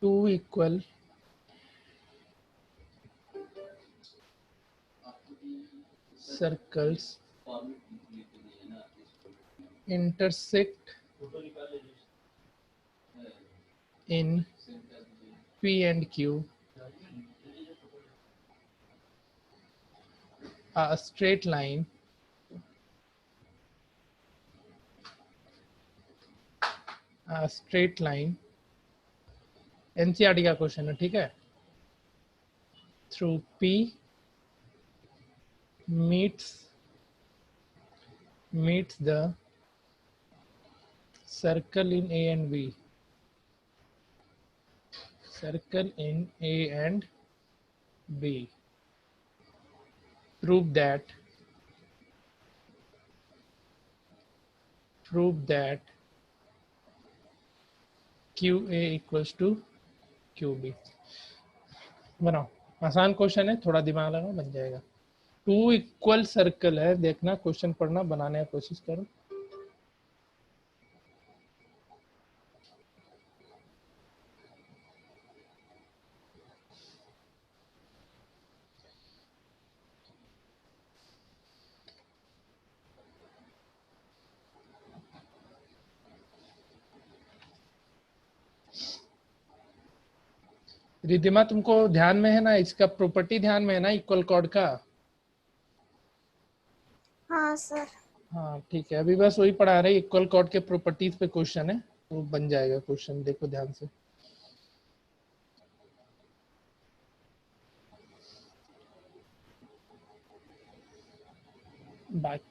two equal circles intersect in P and Q, a straight line NCERT का question है, ठीक है। Through P meets the circle in A and B, circle in A and B. Prove that QA equals to QB। बनाओ, आसान question है, थोड़ा दिमाग लगाओ, बन जाएगा। टू इक्वल सर्कल है, देखना क्वेश्चन पढ़ना, बनाने की कोशिश करो। रिद्धिमा, तुमको ध्यान में है ना, इसका प्रॉपर्टी ध्यान में है ना, इक्वल कॉर्ड का? हाँ सर। हाँ ठीक है, अभी बस वही पढ़ा रहे, इक्वल कॉर्ड के प्रॉपर्टीज पे क्वेश्चन है, वो बन जाएगा क्वेश्चन, देखो ध्यान से। बाकी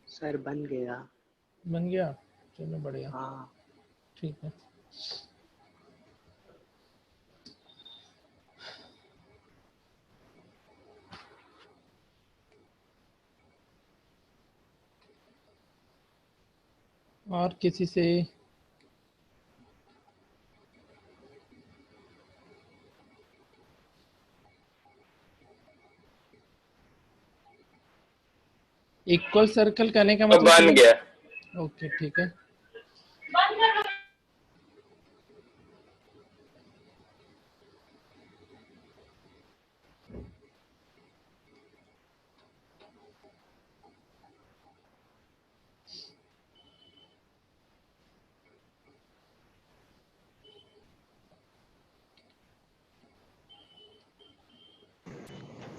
सर बन गया। चलो बढ़िया। हाँ ठीक है, और किसी से इक्वल सर्कल करने का मतलब बन गया। ओके ठीक है।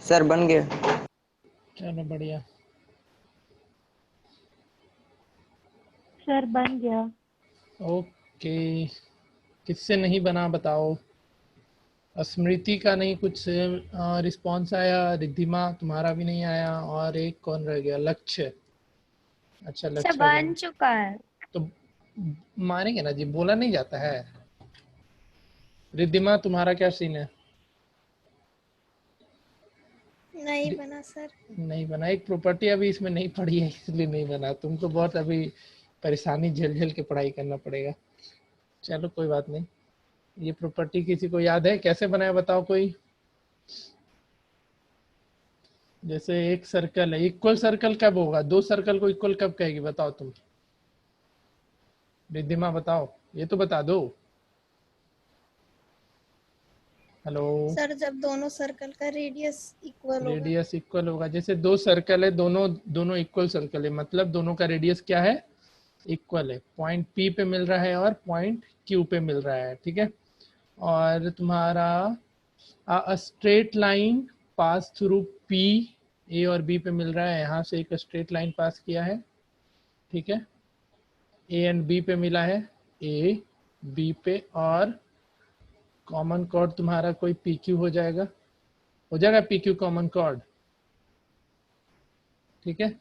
सर बन गया। चलो बढ़िया। सर बन गया। ओके, किससे नहीं बना बताओ? स्मृति का नहीं कुछ रिस्पॉन्स आया, रिद्धिमा तुम्हारा भी नहीं आया, और एक कौन रह गया? लक्ष्य। अच्छा सर लक्ष्य बन चुका है। तो मानेंगे ना जी, बोला नहीं जाता है। रिद्धिमा तुम्हारा क्या सीन है? नहीं बना सर। नहीं बना, एक प्रॉपर्टी अभी इसमें नहीं पढ़ी है इसलिए नहीं बना। तुमको बहुत अभी परेशानी झेल झेल के पढ़ाई करना पड़ेगा। चलो कोई बात नहीं। ये प्रॉपर्टी किसी को याद है कैसे बनाया बताओ कोई? जैसे एक सर्कल है, इक्वल सर्कल कब होगा? दो सर्कल को इक्वल कब कहेगी बताओ तुम, रिद्धिमा बताओ, ये तो बता दो। हेलो। सर जब दोनों सर्कल का रेडियस इक्वल होगा। रेडियस इक्वल होगा, जैसे दो सर्कल है, दोनों दोनों इक्वल सर्कल है, मतलब दोनों का रेडियस क्या है? इक्वल है। पॉइंट पी पे मिल रहा है और पॉइंट क्यू पे मिल रहा है, ठीक है। और तुम्हारा straight line pass through P, A और बी पे मिल रहा है, यहाँ से एक स्ट्रेट लाइन पास किया है, ठीक है। ए एंड बी पे मिला है, ए बी पे, और कॉमन कॉर्ड तुम्हारा कोई पी क्यू हो जाएगा, पी क्यू कॉमन कॉर्ड, ठीक है।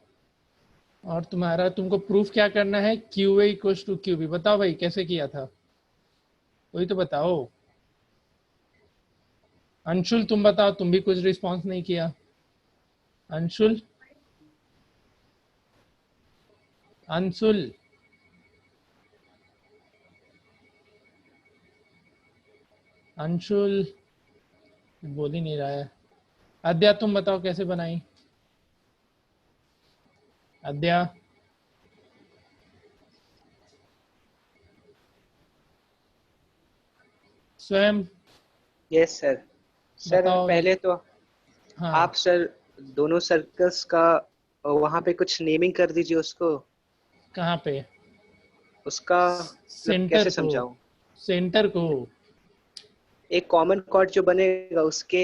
और तुम्हारा तुमको प्रूफ क्या करना है? Q A equal to Q B. बताओ भाई कैसे किया था, वही तो बताओ। अंशुल तुम बताओ, तुम भी कुछ रिस्पॉन्स नहीं किया। अंशुल, अंशुल, अंशुल बोल ही नहीं रहा है। अद्या तुम बताओ कैसे बनाई? अद्या, स्वयं यस सर। सर बताओ ये। पहले तो हाँ, आप सर दोनों सर्कल्स का वहां पे कुछ नेमिंग कर दीजिए उसको, कहाँ पे? उसका मतलब सेंटर कैसे को, समझाऊं। सेंटर को। एक कॉमन कॉर्ड जो बनेगा उसके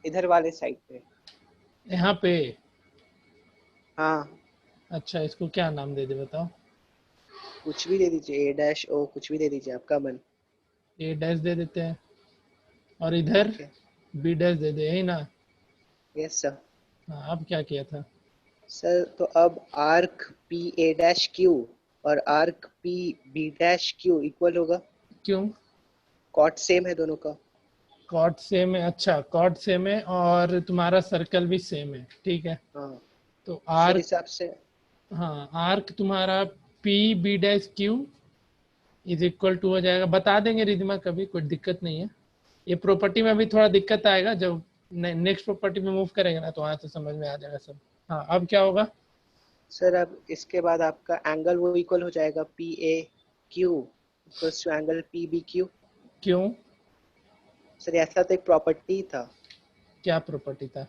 इधर वाले साइड पे। यहाँ पे? हाँ, अच्छा, इसको क्या नाम दे दे बताओ? कुछ भी दे दीजिए, ए डैश ओ कुछ भी दे दीजिए, आपका मन। ए डैश दे देते हैं, और इधर ओके। बी डैश दे दे, यही ना? Yes sir. हाँ, अब क्या किया था? सर तो अब arc P A dash Q और arc P B dash Q equal होगा। क्यों? कॉर्ड सेम है दोनों का। कॉर्ड सेम है, अच्छा कॉर्ड सेम है, और तुम्हारा सर्कल भी सेम है, ठीक है। हाँ, तो उसी आर्क, हिसाब से। हाँ आर्क तुम्हारा P B dash Q is equal to हो जाएगा। बता देंगे रिधिमा, कभी कोई दिक्कत नहीं है। ये प्रॉपर्टी में भी थोड़ा दिक्कत आएगा, जब नेक्स्ट प्रॉपर्टी में मूव करेंगे ना, तो वहां से समझ में आ जाएगा सब। हाँ, अब क्या होगा? सर अब इसके बाद आपका एंगल वो इक्वल हो जाएगा P A Q equals to angle P B Q. क्यों? सर ऐसा तो एक प्रॉपर्टी था। क्या प्रॉपर्टी था?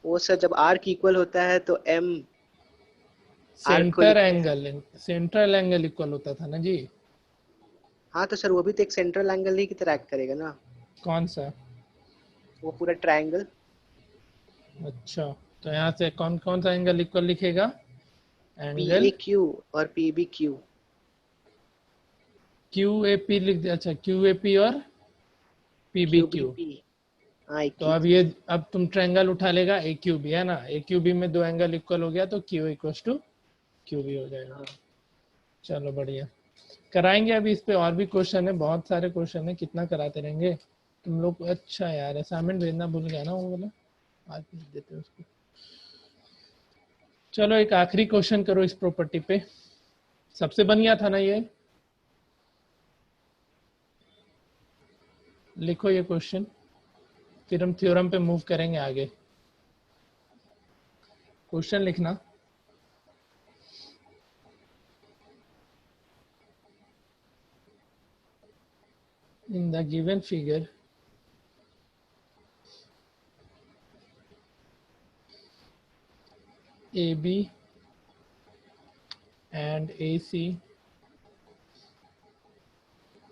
वो सर जब आर्क इक्वल होता है तो एम आर्क को सेंटर लिखते हैं। एंगल, सेंट्रल एंगल इक्वल होता था ना जी। हाँ तो सर वो भी तो एक सेंट्रल एंगल ही की तरह एक्ट करेगा ना, कौन सा? वो पूरा ट्रायंगल। अच्छा, तो यहाँ से कौन कौन सा एंगल इक्वल लिखेगा? पी एंगल ए क्यू और P B Q. Q A P लिख दिया, अच्छा क्यू ए पी और P B Q B Q. P. हाँ एक तो ही अब चीज। ये, अब तुम ट्रायंगल उठा लेगा ए क्यू बी, है ना? ए क्यू बी में दो एंगल इक्वल हो गया, तो Q equal to Q B हो जाएगा। हाँ चलो बढ़िया, कराएंगे अभी इस पे, और भी क्वेश्चन है, बहुत सारे क्वेश्चन है, कितना कराते रहेंगे तुम लोग। अच्छा यार, असाइनमेंट भेजना भूल गया ना वो वाला, आज भेज देते हैं उसको। चलो एक आखिरी क्वेश्चन करो इस प्रॉपर्टी पे, सबसे बन गया था ना ये। लिखो ये क्वेश्चन, फिर हम थ्योरम पे मूव करेंगे आगे। क्वेश्चन लिखना। In the given figure AB and AC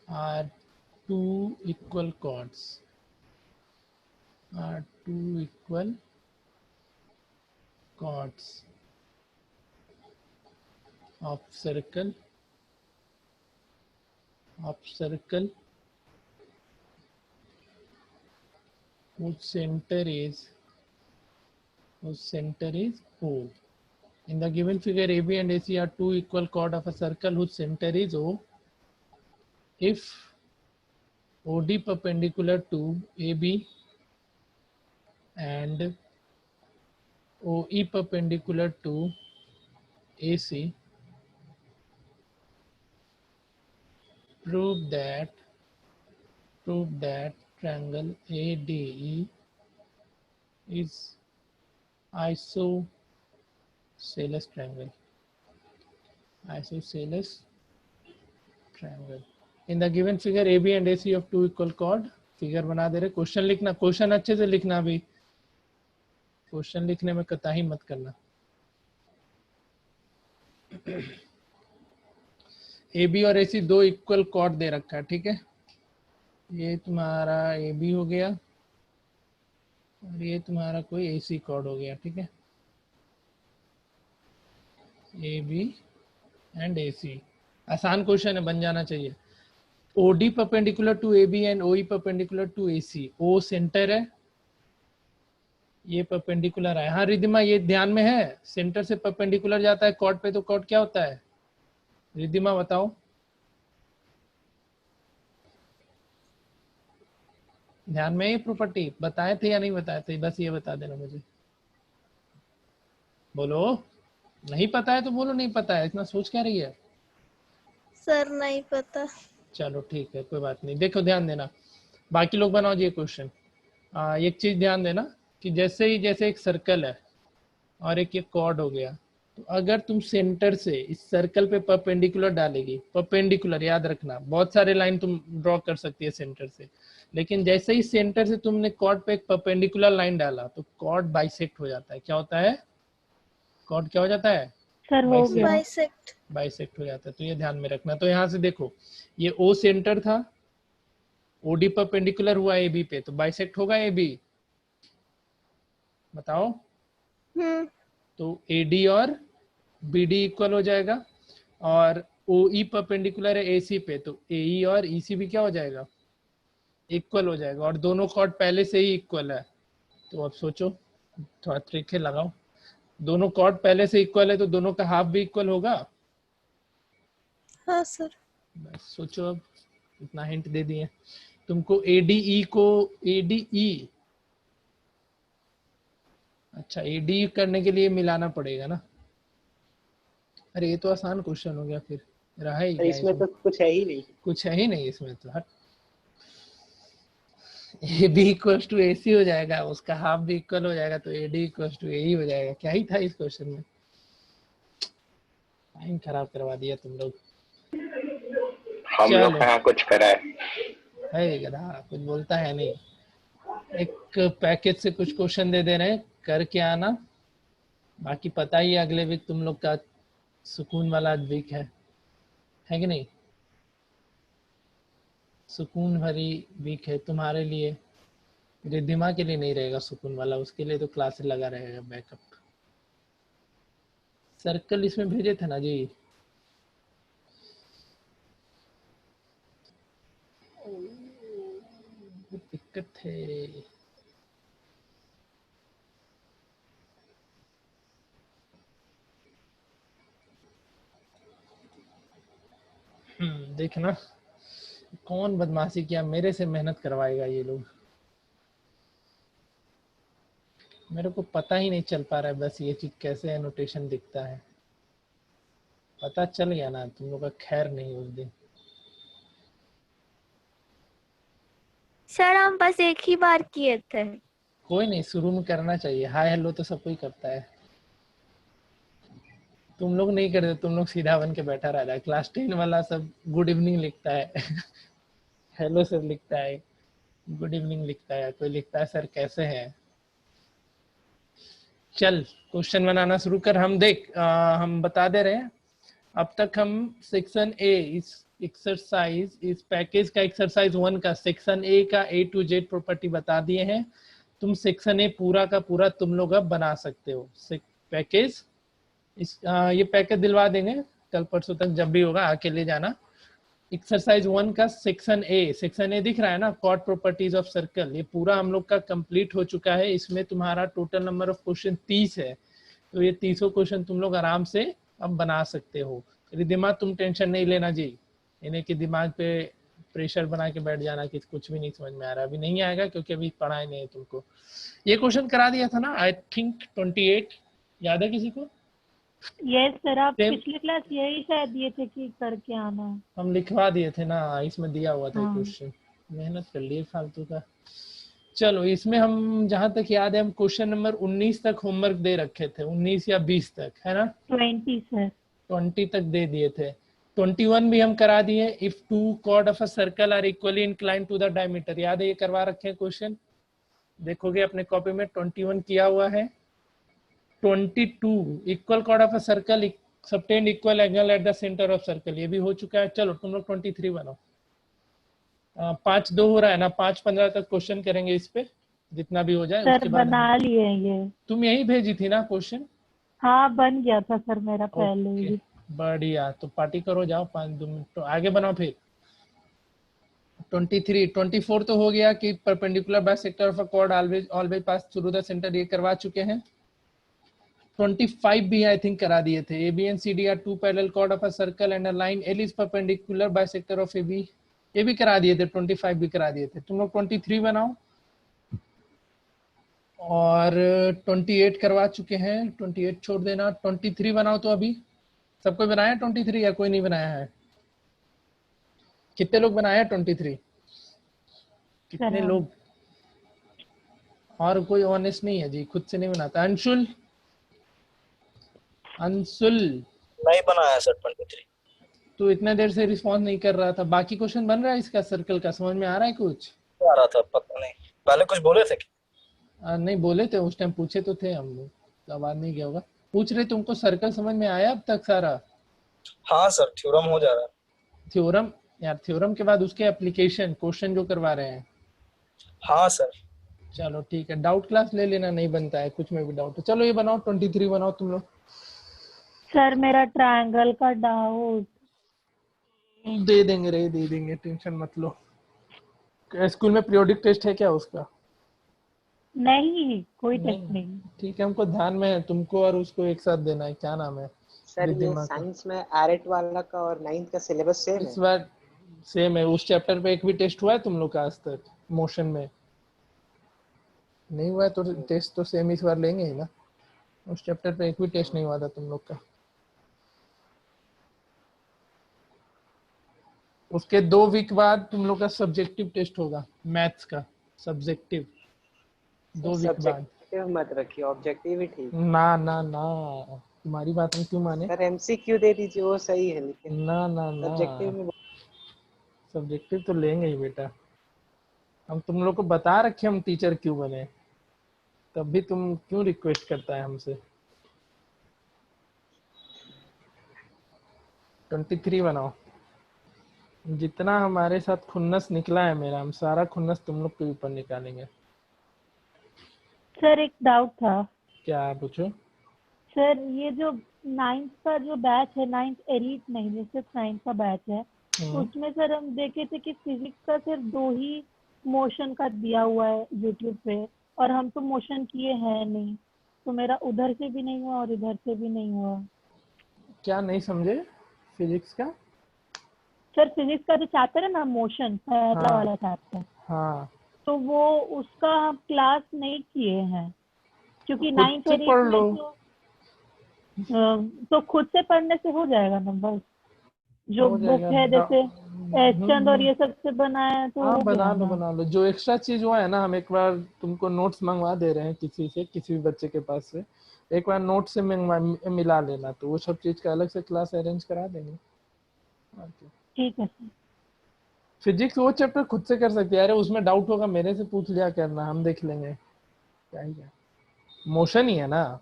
are two equal chords, are two equal chords of circle whose center is O. In the given figure, AB and AC are two equal chords of a circle whose center is O. If OD perpendicular to AB and OE perpendicular to AC, prove that triangle ADE is isosceles triangle, isosceles triangle. In the given figure AB and AC of two equal chord, figure बना दे रहे, question लिखना, question अच्छे से लिखना, भी question लिखने में कताही मत करना। AB और AC दो इक्वल कॉर्ड दे रखा है, ठीक है, ये तुम्हारा AB हो गया और ये तुम्हारा कोई AC कॉर्ड हो गया, ठीक है, AB एंड AC। आसान क्वेश्चन है, बन जाना चाहिए। OD perpendicular to AB and OE perpendicular to AC। O centre है, ये परपेंडिकुलर है। हाँ रिद्धिमा, ये ध्यान में है, सेंटर से परपेंडिकुलर जाता है कॉर्ड पे तो कॉर्ड क्या होता है? रिद्धिमा बताओ। ध्यान में ये प्रॉपर्टी बताए थे या नहीं बताए थे? बस ये बता देना मुझे। बोलो, नहीं पता है तो बोलो नहीं पता है, इतना सोच क्या रही है? सर नहीं पता। चलो ठीक है, कोई बात नहीं। देखो ध्यान देना, बाकी लोग बनाओ जी ये क्वेश्चन। एक चीज ध्यान देना कि जैसे एक सर्कल है और एक ये कॉर्ड हो गया, तो अगर तुम सेंटर से इस सर्कल पे परपेंडिकुलर डालेगी, परपेंडिकुलर याद रखना, बहुत सारे लाइन तुम ड्रॉ कर सकती है सेंटर से, लेकिन जैसे ही सेंटर से तुमने कॉर्ड पे एक परपेंडिकुलर लाइन डाला तो कॉर्ड बाइसेक्ट हो जाता है। क्या होता है? कॉर्ड क्या हो जाता है? सर हो गया। बाइसेक्ट। बाइसेक्ट हो जाता है, तो ये ध्यान में रखना। तो यहाँ से देखो, ये ओ सेंटर था, ओडी परपेंडिकुलर हुआ AB पे, तो बाइसेक्ट होगा AB। बताओ। तो AD और BD इक्वल हो जाएगा, और OE परपेंडिकुलर है AC पे, तो AE और EC भी क्या हो जाएगा? इक्वल हो जाएगा, और दोनों कॉर्ड पहले से ही इक्वल है। तो अब सोचो, थोड़ा ट्रिक है, लगाओ। दोनों कॉर्ड पहले से इक्वल है तो दोनों का हाफ भी इक्वल होगा। हाँ सर। बस सोचो, अब इतना हिंट दे दिए तुमको। ADE को ADE, अच्छा ADE करने के लिए मिलाना पड़ेगा ना। अरे ये तो आसान क्वेश्चन हो गया, फिर रहा ही क्या इसमें तो कुछ है ही नहीं। कुछ है ही नहीं इसमें तो। हट, AB इक्वल टू AC हो जाएगा, उसका हाफ भी इक्वल हो जाएगा, तो AD इक्वल टू AE हो जाएगा। क्या ही था इस क्वेश्चन में? टाइम खराब करवा दिया तुम लोग। हम लोग कहाँ कुछ करा है गधा, कुछ बोलता है नहीं। एक पैकेज से कुछ क्वेश्चन दे रहे हैं, करके आना। बाकी पता ही है अगले वीक तुम लोग का सुकून वाला वीक है कि नहीं? सुकून भरी वीक है तुम्हारे लिए, रिद्धिमा के लिए नहीं रहेगा सुकून वाला, उसके लिए तो क्लास लगा रहेगा बैकअप। सर्कल इसमें भेजे थे ना जी। दिक्कत है। देखना कौन बदमाशी किया, मेरे से मेहनत करवाएगा ये लोग। मेरे को पता ही नहीं चल पा रहा है बस ये चीज कैसे एनोटेशन दिखता है। पता चल गया ना, तुम लोग का खैर नहीं उस दिन। सर हम बस एक ही बार किए थे। कोई नहीं, शुरू में करना चाहिए। हाय हेलो तो सब कोई करता है, तुम लोग नहीं करते, तुम लोग सीधा बन के बैठा रहता है। क्लास 10 वाला सब गुड इवनिंग लिखता है हेलो सर लिखता है, गुड इवनिंग लिखता है, कोई लिखता है सर कैसे हैं। चल क्वेश्चन बनाना शुरू कर। हम देख हम बता दे रहे हैं, अब तक हम सेक्शन ए इस एक्सरसाइज, इस पैकेज का एक्सरसाइज 1 का सेक्शन ए का A to Z प्रॉपर्टी बता दिए हैं। तुम सेक्शन ए पूरा का पूरा तुम लोग अब बना सकते हो। पैकेज ये पैकेज दिलवा देंगे कल परसों तक, जब भी होगा आके ले जाना। एक्सरसाइज 1 का सेक्शन ए दिख रहा है ना, कॉर्ड प्रॉपर्टीज ऑफ सर्कल, ये पूरा हम लोग का कंप्लीट हो चुका है। इसमें तुम्हारा टोटल नंबर ऑफ क्वेश्चन 30 है, तो ये 30 क्वेश्चन तुम लोग आराम से अब बना सकते हो। रिद्धिमा तुम टेंशन नहीं लेना जी, इन्हें के दिमाग पे प्रेशर बना के बैठ जाना कि कुछ भी नहीं समझ में आ रहा। अभी नहीं आएगा क्योंकि अभी पढ़ाए नहीं है तुमको। ये क्वेश्चन करा दिया था ना आई थिंक 28, याद है किसी को? यस सर, आप पिछली क्लास यही शायद दिए थे कि करके आना है। हम लिखवा दिए थे ना, इसमें दिया हुआ था हाँ। क्वेश्चन, मेहनत कर लिए फालतू का। चलो इसमें हम जहां तक याद है हम क्वेश्चन नंबर 19 तक होमवर्क दे रखे थे, 19 या 20 तक, है ना? 20 सर। 20 तक दे दिए थे। 21 भी हम करा दिए। If two chord of a circle are equally incline to the diameter, याद है ये करवा रखे हैं क्वेश्चन, देखोगे अपने कॉपी में 21 किया हुआ है। 22 equal cord of a circle subtend equal angle eight the centre of circle, ये भी हो चुका है। चलो तुम लोग 23 बनाओ। 5-2 हो रहा है ना, 5-15 तक क्वेश्चन करेंगे इस पे, जितना भी हो जाए सर उसके बाद बना लिए ये। तुम यही भेजी थी ना क्वेश्चन? हाँ बन गया था सर मेरा पहले ओके ही। बढ़िया, तो पार्टी करो, जाओ 5-2 मिनट तो आगे बनाओ। फिर 24 तो हो गया कि perpendicular bisector of a cord always always pass through the centre, ये करवा चुके हैं। 25 भी आई थिंक करा दिए थे। A B and C D are two parallel chord of a circle and a line L is perpendicular bisector of A B, ये भी करा दिए थे। 25 भी करा दिए थे। तुम लोग 23 बनाओ और 28 करवा चुके हैं, 28 छोड़ देना। 23 बनाओ तो अभी सबको बनाया 23 या कोई नहीं बनाया है? कितने लोग बनाया 23? कितने सर लोग? और कोई ऑनेस्ट नहीं है जी, खुद से नहीं बनाता। अंशुल, अंशुल नहीं बनाया सर 23। तो इतना देर से रिस्पॉन्स नहीं कर रहा था। बाकी क्वेश्चन बन रहा है इसका सर्कल का, समझ में आ रहा है कुछ? आ रहा था पता नहीं, पहले कुछ बोले थे क्या? नहीं बोले थे उस टाइम, पूछे तो थे हम, तो आवाज नहीं गया होगा। पूछ रहे तुमको सर्कल समझ में आया अब तक सारा? हाँ सर थ्योरम हो जा रहा है। थ्योरम यार, थ्योरम के बाद उसके एप्लीकेशन क्वेश्चन जो करवा रहे हैं। हाँ सर। चलो ठीक है, डाउट क्लास ले लेना, नहीं बनता है कुछ में भी डाउट है। चलो ये बनाओ 23 बनाओ तुम लोग। सर मेरा ट्रायंगल का डाउट। दे देंगे रे, दे देंगे, टेंशन मत लो। स्कूल में पीरियोडिक टेस्ट है क्या उसका? नहीं कोई टेस्ट नहीं। ठीक है, हमको ध्यान में है, तुमको और उसको एक साथ देना है। क्या नाम है सर ये रिद्धिमा का? साइंस में आरएट वाला का और 9th का सिलेबस सेम इस है? बार सेम है। उस चैप्टर पे एक भी टेस्ट हुआ है तुम लोग का आज तक? मोशन में नहीं हुआ है तो टेस्ट तो सेम इस बार लेंगे ही ना। उस चैप्टर पे एक भी टेस्ट नहीं हुआ था तुम लोग का। उसके 2 वीक बाद तुम लोग का सब्जेक्टिव टेस्ट होगा, मैथ्स का सब्जेक्टिव, 2 वीक बाद। सब्जेक्टिव मत रखिए, ऑब्जेक्टिव ही ठीक। ना ना ना, तुम्हारी बात हम क्यों माने? सर एमसीक्यू दे दीजिए, वो सही है, लेकिन ना ना ना, सब्जेक्टिव में सब्जेक्टिव तो लेंगे ही बेटा। हम तुम लोग को बता रखे हम टीचर क्यों बने, तब भी तुम क्यों रिक्वेस्ट करता है हमसे? 23 बनाओ। जितना हमारे साथ खुन्नस निकला है मेरा, हम सारा खुन्नस तुम लोग के ऊपर निकालेंगे। सर एक डाउट था। क्या पूछो? सर ये जो 9th का जो बैच है, 9th एलीट नहीं, सिर्फ 9th का बैच है, उसमें सर हम देखे थे कि फिजिक्स का सिर्फ 2 ही मोशन का दिया हुआ है यूट्यूब पे, और हम तो मोशन किए हैं नहीं, तो मेरा उधर से भी नहीं हुआ और इधर से भी नहीं हुआ। क्या नहीं समझे फिजिक्स का? सर फिजिक्स का जो चैप्टर है ना, मोशन पहला हाँ। वाला चैप्टर, हाँ तो वो उसका हम क्लास नहीं किए हैं, क्योंकि खुद 9th से एलीट पढ़ में लो। तो खुद से पढ़ने से हो जाएगा ना, बस जो हो बुक जाएगा। है जैसे एसचंद और ये सब से बनाया है तो हाँ हो बना गया लो ना। बना लो। जो एक्स्ट्रा चीज हुआ है ना, हम एक बार तुमको नोट्स मंगवा दे रहे हैं किसी से, किसी भी बच्चे के पास से, एक बार नोट से मिला लेना, तो वो सब चीज का अलग से क्लास अरेंज करा देंगे। ठीक है सर। फिजिक्स वो चैप्टर खुद से कर सकते हैं। अरे उसमें डाउट होगा मेरे से पूछ लिया करना, हम देख लेंगे। क्या ही है, मोशन ही है ना।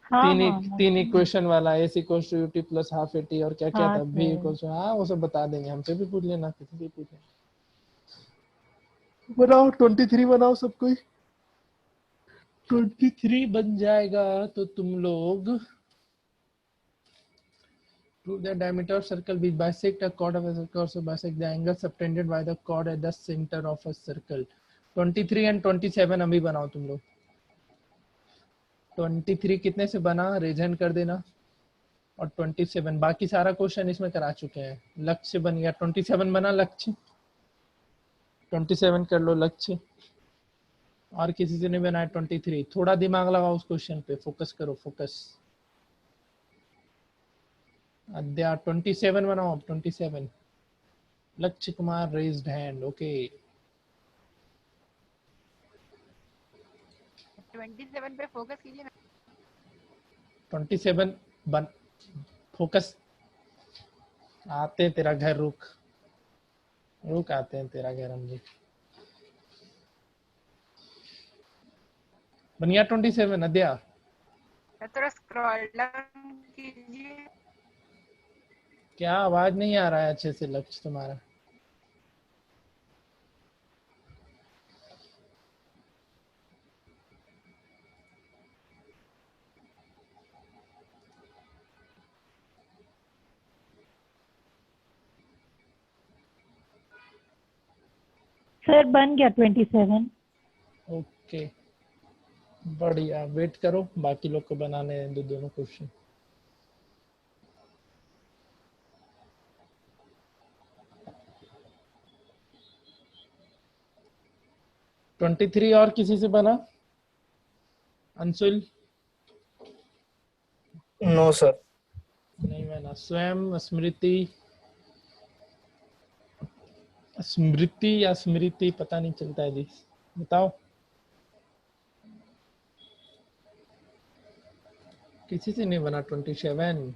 हाँ तीन इक्वेशन वाला, S equals to u t plus half a t और क्या क्या हाँ था, भी सर। इक्वल्स टू, हाँ वो सब बता देंगे। हमसे भी पूछ लेना, किसी से पूछ लेना। बनाओ 23 बनाओ सब कोई। 23 बन जाएगा तो तुम लोग prove the diameter of circle which bisect a chord of a circle also bisect the angle subtended by the chord at the center of a circle. 23 and 27 अभी बनाओ तुम लोग। 23 कितने से बना, रेजन कर देना, और 27 बाकी सारा क्वेश्चन इसमें करा चुके हैं। लक्ष्य बन गया, 27 बना लक्ष्य, 27 कर लो लक्ष्य। और किसी से नहीं बनाया 23? थोड़ा दिमाग लगाओ उस क्वेश्चन पे, फोकस करो, फोकस। अद्या 27 बनाओ। 27 लक्ष्य कुमार रेज्ड हैंड, ओके। 27 पे फोकस कीजिए ना। 27 बन फोकस आते हैं तेरा घर, रुक रुक आते हैं तेरा घर हम जी। बन गया 27 अद्या? थोड़ा स्क्रॉल डाउन कीजिए। क्या आवाज नहीं आ रहा है अच्छे से लक्ष्य तुम्हारा? सर बन गया 27। ओके बढ़िया, वेट करो, बाकी लोग को बनाने दो दोनों क्वेश्चन। ट्वेंटी थ्री और किसी से बना? अंशुल? No sir. नहीं बना। स्वयं, स्मृति, स्मृति या स्मृति पता नहीं चलता है जी, बताओ। किसी से नहीं बना 27?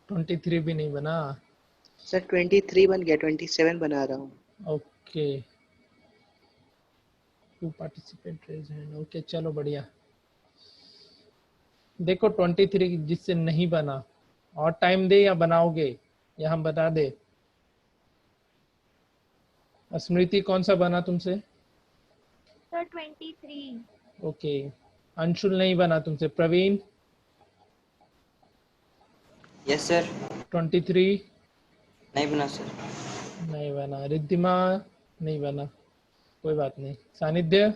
23 भी नहीं बना? सर 23 बन गया, 27 बना रहा हूँ। Okay to participate raise hand. Okay चलो बढ़िया। देखो 23 जिससे नहीं बना, और टाइम दे या बनाओगे, या हम बता दे? स्मृति कौन सा बना तुमसे? सर 23। ओके अंशुल नहीं बना तुमसे। प्रवीण? Yes sir. 23 नहीं बना सर। नहीं बना। रिद्धिमा नहीं बना, कोई बात नहीं। सानिध्य?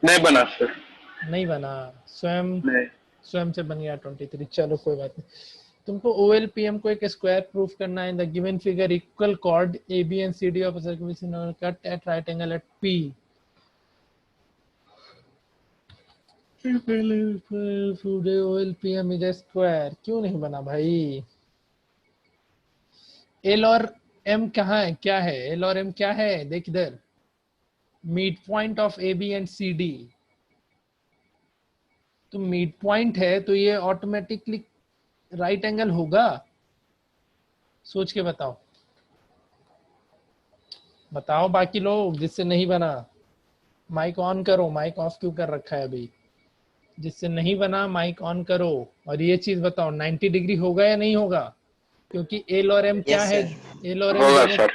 नहीं बना सर। नहीं बना। स्वयं? नहीं। स्वयं से बन गया 23। चलो कोई बात नहीं। तुमको OLPM को एक स्क्वायर प्रूफ करना है। In the given figure equal cord AB and CD of a circle cut at right angle at P. OLPM is a square। क्यों नहीं बना भाई? L और M कहाँ है, क्या है? L और M क्या है? देख इधर, mid point of AB and CD। तो मिड पॉइंट है तो ये ऑटोमेटिकली राइट एंगल होगा? सोच के बताओ, बताओ बाकी लोग जिससे नहीं बना। माइक ऑन करो, माइक ऑफ क्यों कर रखा है अभी? जिससे नहीं बना माइक ऑन करो। और ये चीज बताओ 90 डिग्री होगा या नहीं होगा? क्योंकि एल और एम क्या Yes, है? sir. एल और एम होगा दोनों सर।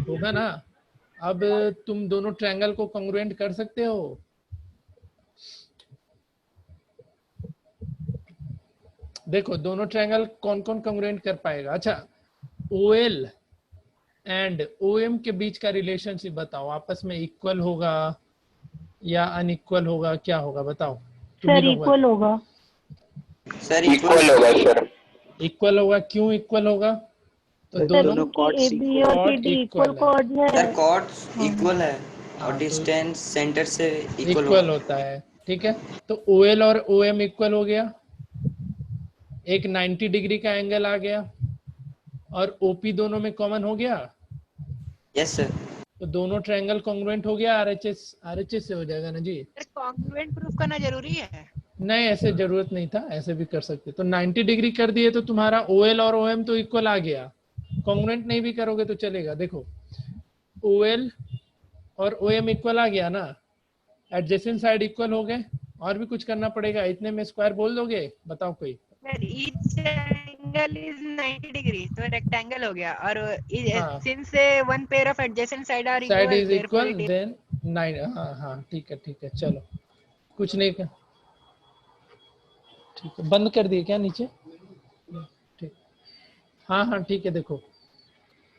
होगा ना। अब तुम दोनों ट्रायंगल को कॉन्ग्रुएंट कर सकते हो? देखो दोनों ट्रायंगल कौन कौन कॉन्ग्रुएंट कर पाएगा? अच्छा, OL एंड OM के बीच का रिलेशनशिप बताओ, आपस में इक्वल होगा या अनइक्वल होगा, क्या होगा बताओ? तुम ही सर लोग इक्वल होगा। सर इक्वल होगा सर। इक्वल होगा। क्यों इक्वल होगा? तो सर दोनों दोनों कॉर्ड्स AB इक्वल और कॉर्ड CD इक्वल इक्वल है। कॉर्ड है। सर कॉर्ड्स हाँ। इक्वल है हाँ, और तो डिस्टेंस सेंटर से इक्वल इक्वल होगा। होता है, ठीक है। तो OL और OM इक्वल हो गया, एक 90 डिग्री का एंगल आ गया, और OP दोनों में कॉमन हो गया। Yes sir. तो दोनों ट्रायंगल कॉन्ग्रुएंट हो गया। RHS से हो जाएगा ना जी। सर कॉन्ग्रुएंट प्रूफ करना जरूरी है? नहीं ऐसे जरूरत नहीं था, ऐसे भी कर सकते। तो 90 डिग्री कर दिए तो तुम्हारा OL और OM तो इक्वल आ गया। कॉन्ग्रुएंट नहीं भी करोगे तो चलेगा। देखो OL और OM इक्वल आ गया ना, एडजेसेंट साइड इक्वल हो गए, और भी कुछ करना पड़ेगा? इतने में स्क्वायर बोल दोगे? बताओ कोई। Sir each angle is 90 degree तो रेक्टेंगल हो गया। और हाँ, since one pair of adjacent side are side equal is therefore equal it then 9। हाँ हाँ ठीक है ठीक है, चलो कुछ नहीं कर, ठीक है। बंद कर दिए क्या नीचे? ठीक, हाँ हाँ ठीक है। देखो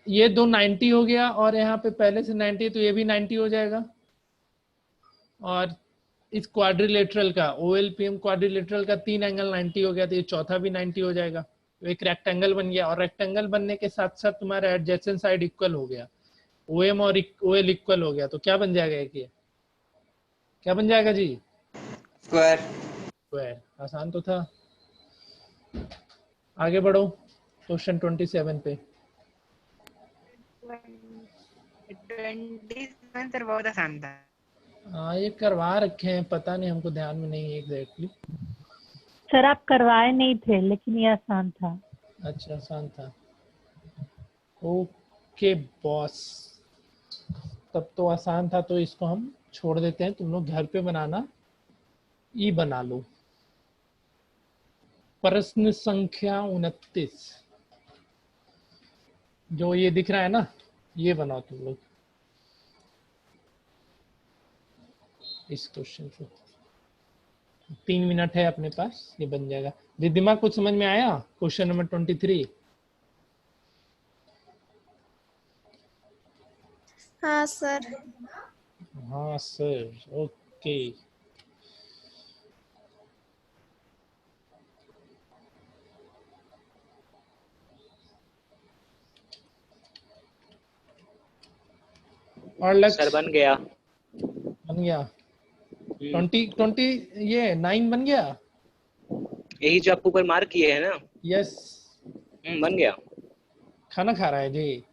ये दो 90 हो गया, और यहाँ पे पहले से 90 है तो ये भी 90 हो जाएगा। और इस क्वाड्रिलेटरल का, OLPM क्वाड्रिलेटरल का 3 एंगल 90 हो गया, तो ये चौथा भी 90 हो जाएगा। तो एक रेक्टेंगल बन गया, और रेक्टेंगल बनने के साथ साथ तुम्हारा एडजेसेंट साइड इक्वल हो गया। OM और OL इक्वल हो गया, तो क्या बन जाएगा? एक ये क्या बन जाएगा जी? स्क्वायर। स्क्वायर। आसान तो था। आगे बढ़ो क्वेश्चन 27 पे। 27 सर बहुत आसान था। हाँ ये करवा रखे हैं, पता नहीं, हमको ध्यान में नहीं है एग्जैक्टली। सर आप करवाए नहीं थे लेकिन ये आसान था। अच्छा आसान था। ओके बॉस, तब तो आसान था, तो इसको हम छोड़ देते हैं, तुम लोग घर पे बनाना। ई बना लो। प्रश्न संख्या 29, जो ये दिख रहा है ना, ये बनाओ तुम लोग इस क्वेश्चन को। 3 मिनट है अपने पास, ये बन जाएगा। रिद्धिमा कुछ समझ में आया क्वेश्चन नंबर 23? हाँ सर। हाँ सर, ओके। और लक्ष्य सर बन गया। बन गया। 20 ये 9 बन गया। यही जो आपको ऊपर मार्क किए है ना। यस। बन गया। खाना खा रहा है जी।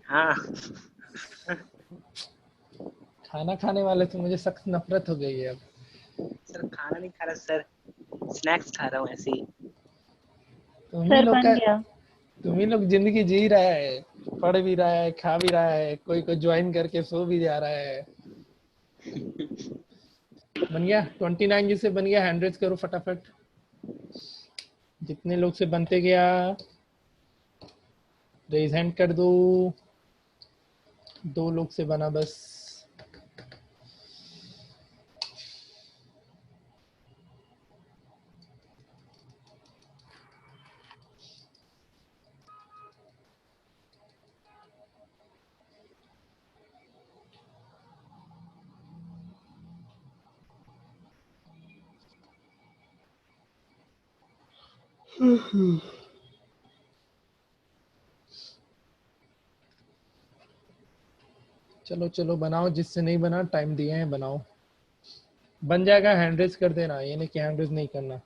हाँ। खाना खाने वाले से मुझे सख्त नफरत हो गई है अब। सर खाना नहीं खा रहा सर, स्नैक्स खा रहा हूँ ऐसे ही। तुम ही सर लोग बन का, गया। तुम ही लोग जिंदगी जी रहा है, पढ़ भी रहा है, खा भी रहा है, कोई कोई ज्वाइन करके सो भी जा रहा है। बन गया 29 जिसे बन गया, हैंड रेज करो फटाफट। जितने लोग से बनते गया रेज हैंड कर दो। 2 लोग से बना बस। चलो चलो बनाओ, जिससे नहीं बना टाइम दिए हैं बनाओ। बन जाएगा, हैंड रेज कर देना, ये नहीं कि हैंड रेज नहीं करना।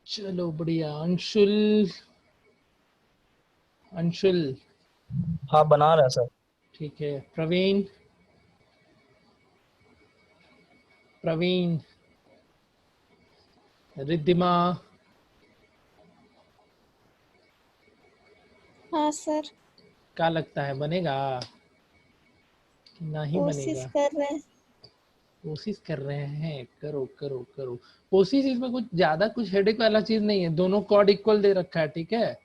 चलो बढ़िया। अंशुल, अंशुल हाँ बना रहा है सर। ठीक है। प्रवीण, प्रवीण। रिद्धिमा, हाँ सर। क्या लगता है बनेगा कि नहीं कोशिश बनेगा? कर रहे हैं। कोशिश कर रहे हैं, करो करो करो कोशिश। इसमें कुछ ज्यादा कुछ हेडेक वाला चीज नहीं है, दोनों कॉर्ड इक्वल दे रखा है, ठीक है।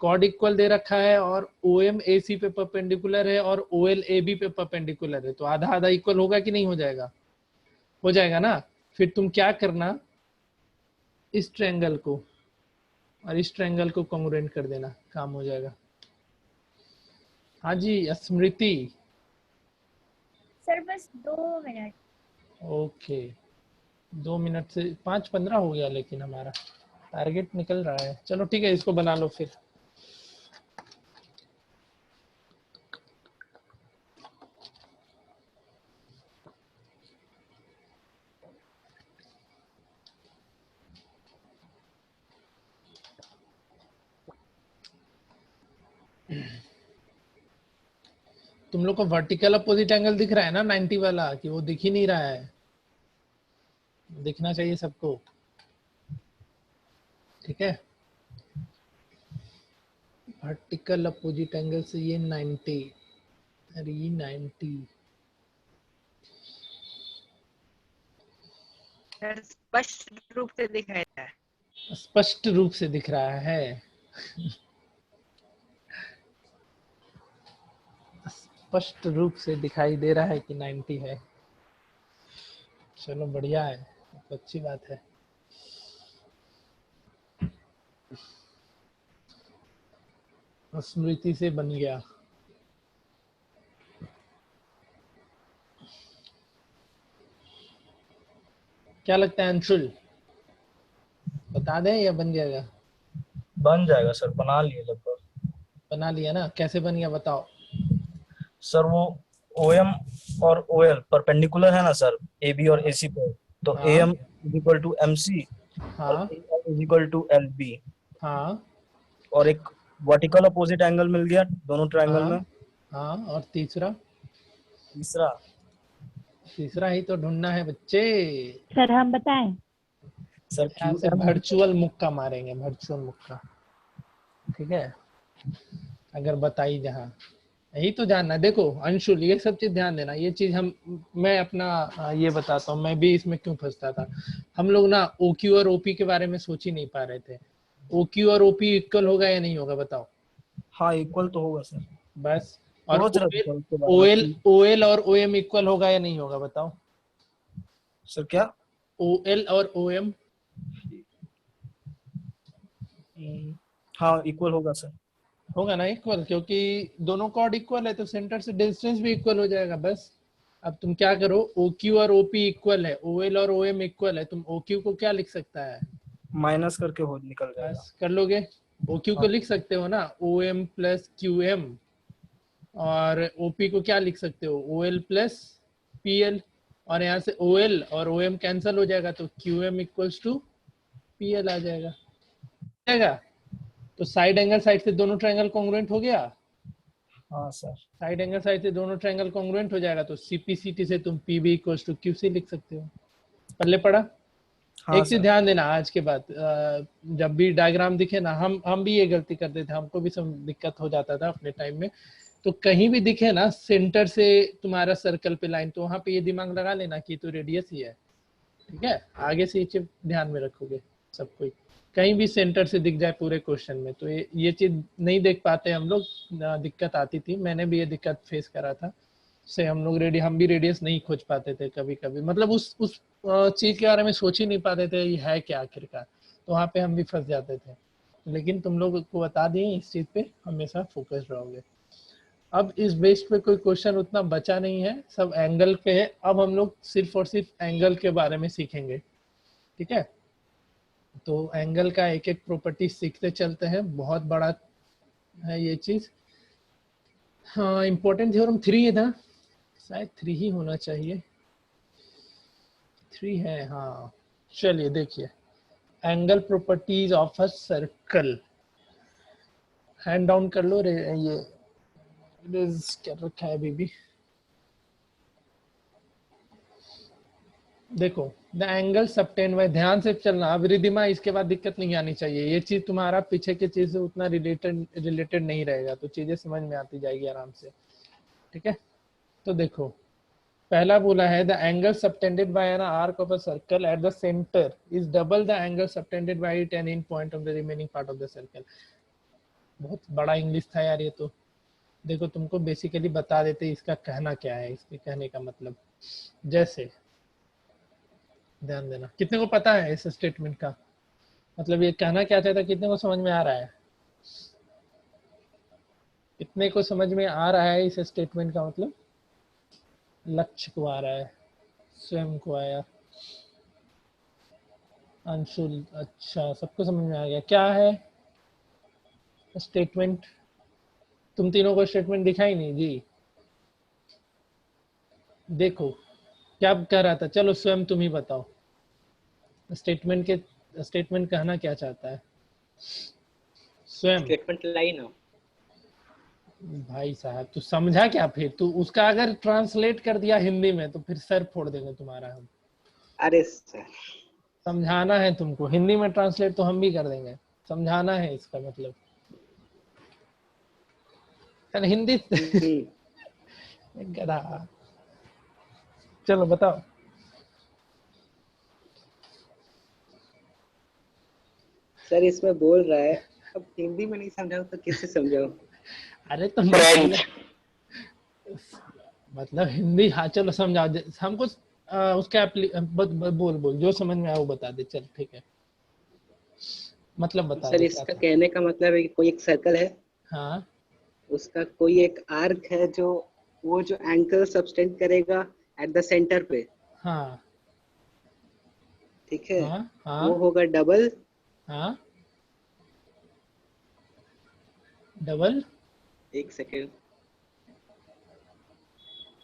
कॉर्ड इक्वल दे रखा है और OM AC पे परपेंडिकुलर है और OL AB पे परपेंडिकुलर है, तो आधा आधा इक्वल होगा कि नहीं हो जाएगा? हो जाएगा ना। फिर तुम क्या करना, इस ट्रायंगल को और इस ट्रायंगल को कॉन्ग्रुएंट कर देना, काम हो जाएगा। हाँ जी स्मृति। सर बस 2 मिनट। ओके 2 मिनट से 5:15 हो गया, लेकिन हमारा टारगेट निकल रहा है। चलो ठीक है, इसको बना लो फिर। तुम लोग को वर्टिकल अपोजिट एंगल दिख रहा है ना 90 वाला, कि वो दिख ही नहीं रहा है? दिखना चाहिए सबको, ठीक है। वर्टिकल अपोजिट एंगल से ये 90, अरे ये 90। सर स्पष्ट रूप से दिखाई देता है। स्पष्ट रूप से दिख रहा है। स्पष्ट रूप से दिखाई दे रहा है कि 90 है। चलो बढ़िया है, तो अच्छी बात है। स्मृति से बन गया। क्या लगता है अंशुल, बता दें या बन जाएगा? बन जाएगा सर, बना लिए लगभग। बना लिया ना, कैसे बन गया बताओ। सर वो OM और OL परपेंडिकुलर है ना सर, AB और AC पे, तो हाँ। AM is equal to MC और हाँ AL is equal to LB, हाँ और एक वर्टिकल अपोजिट एंगल मिल गया दोनों ट्रायंगल हाँ में। हाँ, और तीसरा? तीसरा तीसरा ही तो ढूंढना है बच्चे। सर हम बताएं? सर यहाँ से QM वर्चुअल मुक्का मारेंगे, वर्चुअल मुक्का, ठीक है? अगर बताई जहाँ, यही तो जानना है। देखो अंशुल, ये सब चीज ध्यान देना, ये चीज मैं अपना ये बताता हूँ, मैं भी इसमें क्यों फंसता था। हम लोग ना OQ और OP के बारे में सोच ही नहीं पा रहे थे। OQ और OP इक्वल होगा या नहीं होगा बताओ? हाँ इक्वल तो होगा सर। बस। और सोच रहे थे सर उसके बाद OL कि- OL और OM इक्वल होगा या नहीं होगा बताओ? सर क्या? OL और OM हाँ इक्वल होगा सर। होगा ना इक्वल, क्योंकि दोनों कॉर्ड इक्वल है तो सेंटर से डिस्टेंस भी इक्वल हो जाएगा। बस अब तुम क्या करो, OQ और OP इक्वल है, OL और OM इक्वल है, तुम OQ को क्या लिख सकता है? माइनस करके हो निकल जाएगा। बस कर लोगे। OQ को लिख सकते हो ना OM प्लस QM, और OP को क्या लिख सकते हो OL प्लस PL, और यहाँ से OL और OM कैंसिल हो जाएगा तो QM इक्वल्स टू PL आ जाएगा। तो साइड एंगल साइड से दोनों ट्रायंगल कॉन्ग्रुएंट हो गया। हाँ सर। साइड एंगल साइड से दोनों ट्रायंगल कॉन्ग्रुएंट हो जाएगा तो CPCT से तुम PB इक्वल्स टू QC लिख सकते हो। पल्ले पड़ा? हाँ एक चीज सर। ध्यान देना, आज के बाद जब भी डायग्राम दिखे ना, हम भी ये गलती करते थे, हमको भी सब दिक्कत हो जाता था अपने टाइम में। तो कहीं भी दिखे ना सेंटर से तुम्हारा सर्कल पे लाइन, तो वहां पे ये दिमाग लगा लेना कि तो रेडियस ही है, ठीक है? आगे से ये चीज ध्यान में रखोगे सब कोई। कहीं भी सेंटर से दिख जाए पूरे क्वेश्चन में तो ये चीज नहीं देख पाते हम लोग, दिक्कत आती थी। मैंने भी ये दिक्कत फेस करा था, से हम भी रेडियस नहीं खोज पाते थे कभी कभी, मतलब उस चीज के बारे में सोच ही नहीं पाते थे ये है क्या आखिरकार, तो वहाँ पे हम भी फंस जाते थे। लेकिन तुम लोग को बता दिए, इस चीज पे हमेशा फोकस रहोगे। अब इस बेस पे कोई क्वेश्चन उतना बचा नहीं है, सब एंगल पे है। अब हम लोग सिर्फ और सिर्फ एंगल के बारे में सीखेंगे, ठीक है? तो एंगल का एक एक प्रॉपर्टी सीखते चलते हैं, बहुत बड़ा है ये चीज। हाँ, इम्पोर्टेंट थ्योरम 3 था, शायद 3 ही होना चाहिए, 3 है हाँ। चलिए देखिए, angle properties of a circle, hand down कर लो रे। ये क्या रखा है अभी? देखो, द एंगल सबटेन बाय, ध्यान से चलना अब रिदिमा, इसके बाद दिक्कत नहीं आनी चाहिए। ये चीज तुम्हारा पीछे की चीज से उतना रिलेटेड नहीं रहेगा, तो चीजें समझ में आती जाएगी आराम से, ठीक है? तो देखो, पहला बोला है the angle subtended by an arc of a circle at the centre is double the angle subtended by it an in point of the remaining part of the circle. बहुत बड़ा इंग्लिश था यार ये तो। देखो तुमको बेसिकली बता देते इसका कहना क्या है, इसके कहने का मतलब। जैसे ध्यान देना, कितने को पता है इस स्टेटमेंट का मतलब ये कहना क्या चाहता है? कितने को समझ में आ रहा है? कितने को समझ में आ रहा है इस स्टेटमेंट का मतलब? लक्ष्य को आ रहा है, स्वयं को आया, अंशुल, अच्छा सबको समझ में आ गया। क्या है स्टेटमेंट? तुम तीनों को स्टेटमेंट दिखाई नहीं जी? देखो क्या कह रहा था, चलो स्वयं तुम ही बताओ स्टेटमेंट कहना क्या चाहता है स्वयं? स्टेटमेंट लाइन हो भाई साहब तू समझा क्या? फिर तू उसका अगर ट्रांसलेट कर दिया हिंदी में तो फिर सर फोड़ देंगे तुम्हारा हम। अरे सर समझाना है तुमको, हिंदी में ट्रांसलेट तो हम भी कर देंगे, समझाना है इसका मतलब। अरे हिंदी गधा। चलो बताओ। सर इसमें बोल रहा है, अब हिंदी में नहीं समझाऊं तो किससे समझाऊं? अरे तुम फ्रेंच मतलब हिंदी, हाँ चलो समझा दे हमको। उसका बोल बोल जो समझ में आया वो बता दे, चल ठीक है, मतलब बता सर दे क्या इसका था। कहने का मतलब है कि कोई एक सर्कल है, हाँ उसका कोई एक आर्क है जो वो जो एंगल सबटेंड करेगा एट द सेंटर पे, हाँ ठीक है, हाँ वो हाँ होगा डबल। हाँ डबल। एक सेकेंड।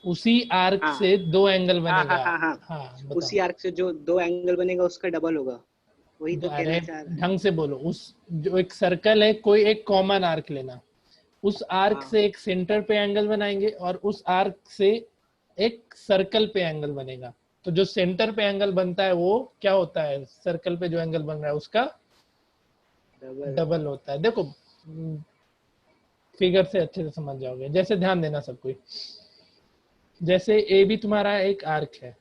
उसी आर्क हाँ से दो एंगल हाँ हाँ बनेगा। हाँ हाँ, हाँ उसी बताओ। आर्क से जो दो एंगल बनेगा उसका डबल होगा, वही तो अरे कहना चाह रहा है। ढंग से बोलो, उस जो एक सर्कल है, कोई एक कॉमन आर्क लेना, उस आर्क हाँ से एक सेंटर पे एंगल बनाएंगे और उस आर्क से एक सर्कल पे एंगल बनेगा। तो जो सेंटर पे एंगल बनता है वो क्या होता है, सर्कल पे जो एंगल बन रहा है उसका डबल। डबल होता है। देखो फिगर से अच्छे से समझ जाओगे, जैसे ध्यान देना सब कोई। जैसे ए बी तुम्हारा एक आर्क है,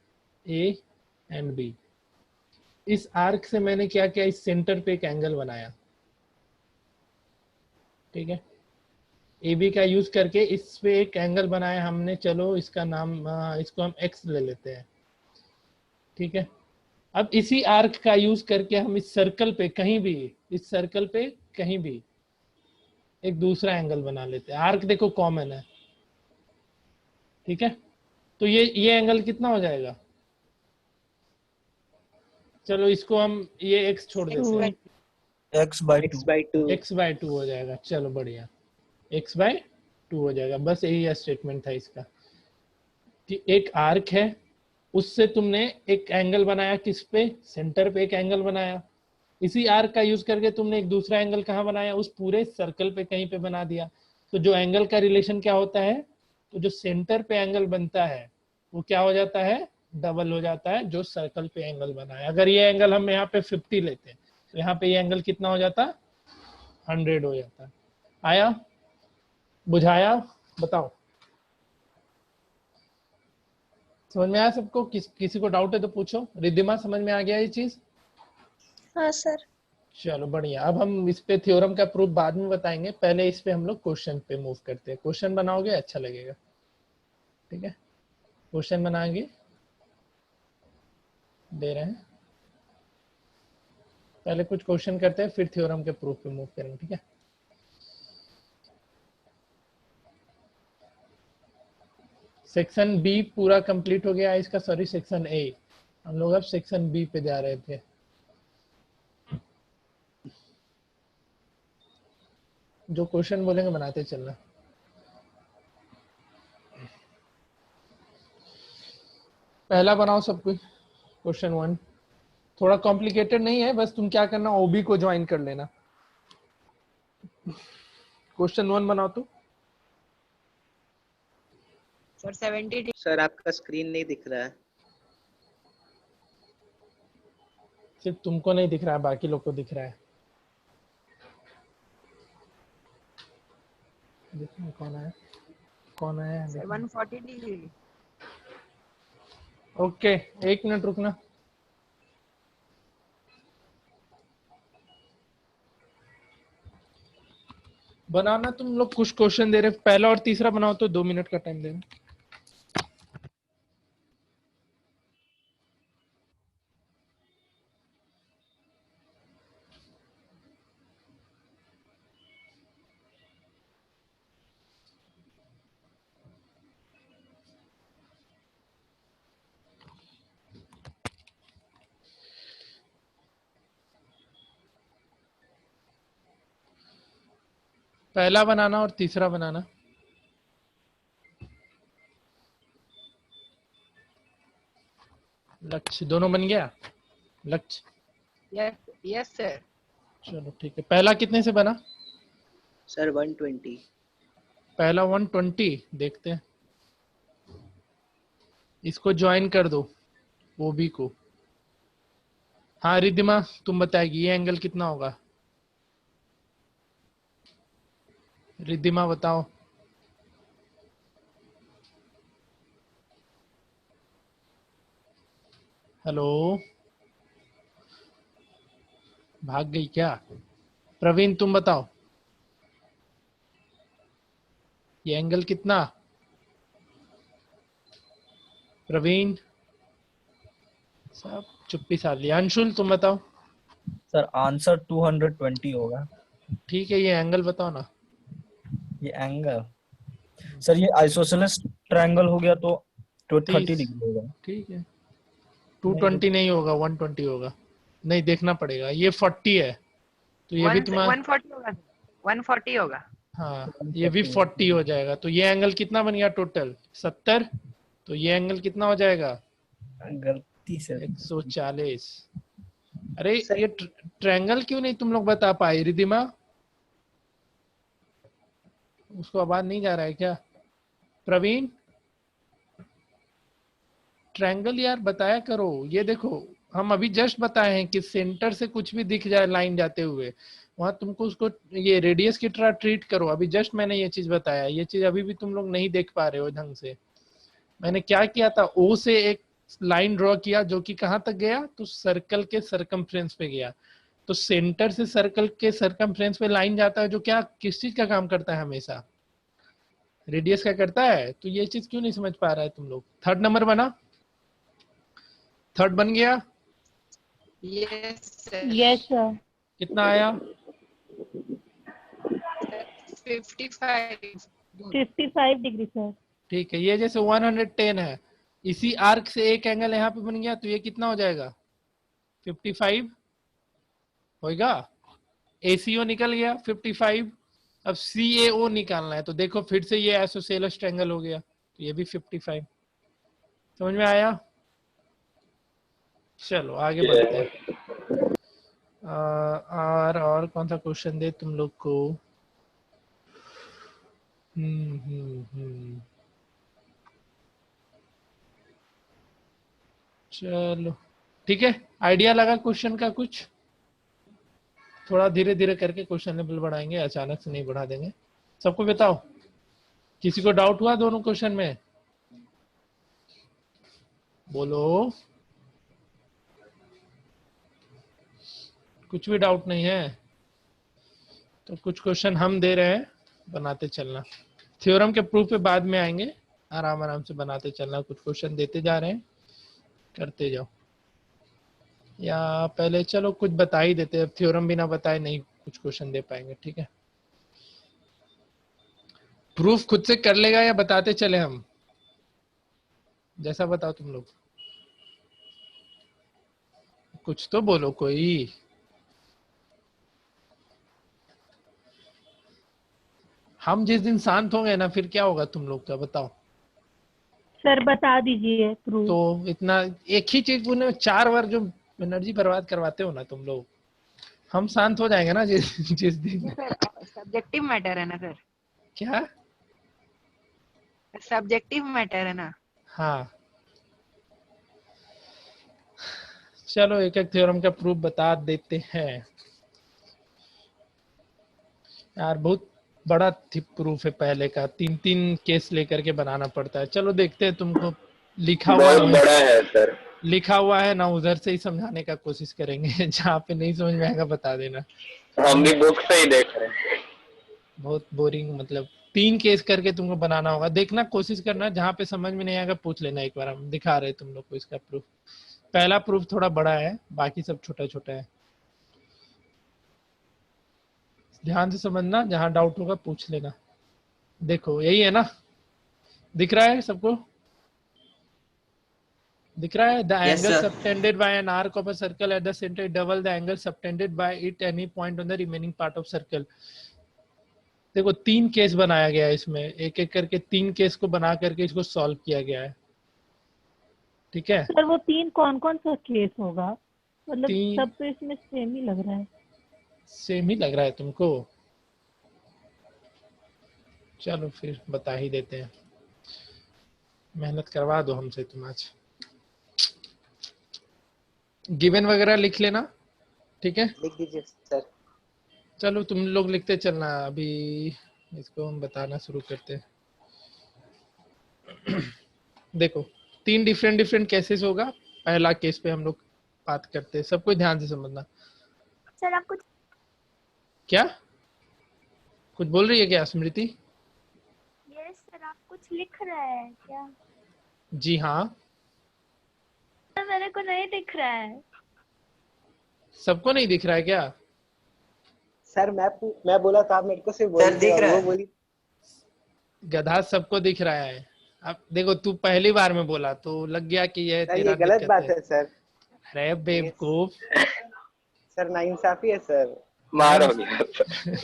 ए एंड बी। इस आर्क से मैंने क्या किया, इस सेंटर पे एक एंगल बनाया, ठीक है। ए बी का यूज करके इस पे एक एंगल बनाया हमने, चलो इसका नाम इसको हम एक्स ले लेते हैं, ठीक है। अब इसी आर्क का यूज करके हम इस सर्कल पे कहीं भी, इस सर्कल पे कहीं भी एक दूसरा एंगल बना लेते हैं। आर्क देखो कॉमन है, ठीक है। तो ये एंगल कितना हो जाएगा, चलो इसको हम ये एक्स छोड़ देते हैं, x/2 x/2। x/2 हो जाएगा, चलो बढ़िया, x/2 हो जाएगा। बस यही स्टेटमेंट था इसका कि एक आर्क है, उससे तुमने एक एंगल बनाया, किस पे, सेंटर पे एक एंगल बनाया। इसी आर्क का यूज करके तुमने एक दूसरा एंगल कहाँ बनाया, उस पूरे सर्कल पे कहीं पे बना दिया। तो जो एंगल का रिलेशन क्या होता है, तो जो सेंटर पे एंगल बनता है वो क्या हो जाता है, डबल हो जाता है जो सर्कल पे एंगल बना है। अगर ये एंगल हम यहाँ पे 50 लेते हैं तो यहाँ पे ये एंगल कितना हो जाता, 100 हो जाता। आया, बुझाया, बताओ समझ में आया सबको? किसी को डाउट है तो पूछो। रिद्धिमा समझ में आ गया ये चीज? हाँ सर। चलो बढ़िया। अब हम इस पे थ्योरम का प्रूफ बाद में बताएंगे, पहले इस पे हम लोग क्वेश्चन पे मूव करते हैं। क्वेश्चन बनाओगे अच्छा लगेगा, ठीक है। क्वेश्चन बनाएंगे, दे रहे हैं, पहले कुछ क्वेश्चन करते हैं फिर थ्योरम के प्रूफ पे मूव करेंगे, ठीक है। सेक्शन बी पूरा कंप्लीट हो गया इसका, सॉरी सेक्शन ए। हम लोग अब सेक्शन बी पे जा रहे थे। जो क्वेश्चन बोलेंगे बनाते चलना। पहला बनाओ सब कोई, क्वेश्चन 1। थोड़ा कॉम्प्लिकेटेड नहीं है, बस तुम क्या करना, ओबी को ज्वाइन कर लेना। क्वेश्चन 1 बनाओ तो। सर 70 सर आपका स्क्रीन नहीं दिख रहा है। सिर्फ तुमको नहीं दिख रहा है, बाकी लोग को दिख रहा है। देखो कौन है, कौन है। Sir 140 degree. ओके, एक मिनट रुकना। बनाना तुम लोग कुछ क्वेश्चन दे रहे, पहला और तीसरा बनाओ तो 2 मिनट का टाइम देना। पहला बनाना और तीसरा बनाना। लक्ष्य दोनों बन गया, लक्ष्य। Yes yes sir. चलो ठीक है। पहला कितने से बना? सर 120। पहला 120, देखते हैं। इसको ज्वाइन कर दो, ओबी को। हाँ रिद्धिमा तुम बताएगी ये एंगल कितना होगा। रिद्धिमा बताओ। हेलो, भाग गई क्या? प्रवीण तुम बताओ ये एंगल कितना? प्रवीण, सब चुप्पी साध लिया। अंशुल तुम बताओ। सर आंसर 220 होगा। ठीक है, ये एंगल बताओ ना। ये एंगल सर ये आइसोसेलेस ट्रायंगल हो गया तो 30 30। डिग्री होगा। ठीक है, नहीं, 220 नहीं होगा, 120 होगा। नहीं, देखना पड़ेगा। ये 40 है तो ये भी तुम्हारा 140 होगा, 140 होगा। हाँ, ये भी 40 हो जाएगा। तो ये एंगल कितना बन गया टोटल? 70। तो ये एंगल कितना हो जाएगा? गलती से 140। अरे सर ये ट्रायंगल क्यों नहीं तुम लोग बता पाए? रिदिमा, उसको आवाज नहीं जा रहा है क्या? प्रवीण, ट्रायंगल यार बताया करो। ये देखो, हम अभी जस्ट बताए हैं कि सेंटर से कुछ भी दिख जाए लाइन जाते हुए, वहां तुमको उसको ये रेडियस की तरह ट्रीट करो। अभी जस्ट मैंने ये चीज बताया, ये चीज अभी भी तुम लोग नहीं देख पा रहे हो ढंग से। मैंने क्या किया था, ओ से एक लाइन ड्रॉ किया जो कि कहां तक गया, तो सर्कल के सरकमफ्रेंस पे गया। तो सेंटर से सर्कल के सरकमफ्रेंस पे लाइन जाता है, जो क्या किस चीज का काम करता है? हमेशा रेडियस का करता है। तो ये चीज क्यों नहीं समझ पा रहा है तुम लोग? थर्ड नंबर बना, थर्ड बन गया। Yes sir. Yes sir. कितना आया? 55। 55 डिग्री सर। ठीक है, ये जैसे 110 है, इसी आर्क से एक एंगल यहाँ पे बन गया, तो ये कितना हो जाएगा? 55 होगा। ACO निकल गया 55। अब CAO निकालना है, तो देखो फिर से ये आइसोसेलेस ट्रायंगल हो गया, तो ये भी 55। समझ में आया? चलो आगे बढ़ते हैं। और कौन सा क्वेश्चन दे तुम लोग को? चलो ठीक है, आइडिया लगा क्वेश्चन का कुछ? थोड़ा धीरे धीरे करके क्वेश्चन लेवल बढ़ाएंगे, अचानक से नहीं बढ़ा देंगे। सबको बताओ, किसी को डाउट हुआ दोनों क्वेश्चन में? बोलो, कुछ भी डाउट नहीं है तो कुछ क्वेश्चन हम दे रहे हैं, बनाते चलना। थ्योरम के प्रूफ पे बाद में आएंगे, आराम आराम से बनाते चलना। कुछ क्वेश्चन देते जा रहे हैं, करते जाओ। या पहले चलो कुछ बता ही देते हैं, थ्योरम बिना बताए नहीं कुछ क्वेश्चन दे पाएंगे। ठीक है, प्रूफ खुद से कर लेगा या बताते चले हम? जैसा बताओ तुम लोग, कुछ तो बोलो कोई। हम जिस दिन शांत होंगे ना, फिर क्या होगा तुम लोग का बताओ? सर बता दीजिए प्रूफ। तो इतना एक ही चीज पूछने 4 बार जो एनर्जी बर्बाद करवाते हो ना तुम लोग, हम शांत हो जाएंगे ना जिस दिन। सर सब्जेक्टिव मैटर है ना सर? क्या? सब्जेक्टिव मैटर है ना? हाँ, चलो एक एक थ्योरम का प्रूफ बता देते हैं। यार बहुत बड़ा प्रूफ है पहले का, 3-3 केस लेकर के बनाना पड़ता है। चलो देखते हैं, तुमको लिखा हुआ बहुत बड़ा है सर। लिखा हुआ है ना, उधर से ही समझाने का कोशिश करेंगे। जहाँ पे नहीं समझ में आएगा बता देना। हम भी बुक से ही देख रहे हैं। बहुत बोरिंग, मतलब 3 केस करके तुमको बनाना होगा। देखना, कोशिश करना, जहाँ पे समझ में नहीं आएगा पूछ लेना एक बार, हम दिखा रहे तुम लोग को इसका प्रूफ। पहला प्रूफ थोड़ा बड़ा है, बाकी सब छोटा छोटा है। ध्यान से समझना, जहाँ डाउट होगा पूछ लेना। देखो यही है ना, दिख रहा है सबको? दिख रहा है? The Yes, angle sir. Subtended by an arc of a circle at the centre double the angle subtended by it any point on the remaining part of circle. देखो 3 केस बनाया गया है इसमें, एक एक करके 3 केस को बना करके इसको सॉल्व किया गया है। ठीक है, सर वो 3 कौन कौन सा केस होगा? मतलब तीन- सब तो इसमें सेम ही लग रहा है। सेम ही लग रहा है तुमको? चलो फिर बता ही देते हैं, मेहनत करवा दो हमसे तुम आज। गिवन वगैरह लिख लेना, ठीक है? लिख दीजिए सर। चलो तुम लोग लिखते चलना, अभी इसको हम बताना शुरू करते हैं। देखो 3 डिफरेंट केसेस होगा। पहला केस पे हम लोग बात करते हैं, सब कुछ ध्यान से समझना। सर आप कुछ क्या कुछ बोल रही है क्या स्मृति? यस सर आप कुछ लिख रहे हैं क्या? जी हाँ, मेरे को नहीं दिख रहा है। सबको नहीं दिख रहा है क्या? सर मैं बोला था, आप मेरे को सिर्फ सर बोल दिख रहा वो है। बोली। गधा सबको दिख रहा है। अब देखो तू पहली बार में बोला तो लग गया कि ये सर तेरा ये गलत दिक्कत बात है। है सर। अरे बेवकूफ। सर नाइंसाफी है सर। मार हो गया सर।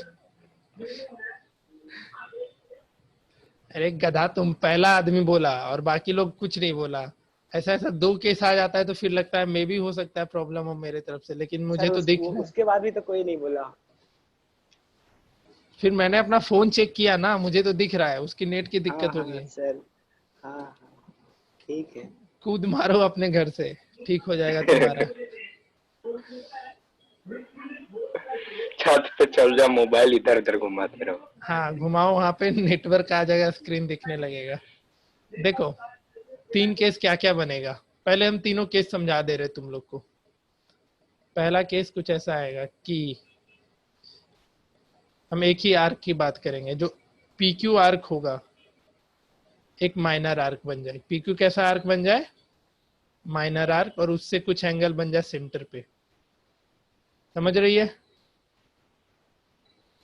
अरे गधा, तुम पहला आदमी बोला और बाकी लोग कुछ नहीं बोला। ऐसा ऐसा दो केस आ जाता है तो फिर लगता है मे भी हो सकता है प्रॉब्लम हो मेरे तरफ से, लेकिन मुझे सर तो दिख रहा है। उसके बाद भी तो कोई नहीं बोला। फिर मैंने अपना फोन चेक किया ना, मुझे तो दिख रहा है, उसकी नेट की हाँ दिक्कत हाँ होगी। सर। हाँ हाँ ठीक है। कूद मारो अपने घर से, ठीक हो जाएगा तुम्हारा। छत पे चल जा, मोबाइल इधर उधर घुमाते रहो। हाँ घुमाओ, वहां पे नेटवर्क आ जाएगा, स्क्रीन दिखने लगेगा। देखो 3 केस क्या क्या बनेगा, पहले हम तीनों केस समझा दे रहे तुम लोग को। पहला केस कुछ ऐसा आएगा कि हम एक ही आर्क की बात करेंगे, जो PQ आर्क होगा एक माइनर आर्क बन जाए। PQ कैसा आर्क बन जाए? माइनर आर्क, और उससे कुछ एंगल बन जाए सेंटर पे। समझ रही है?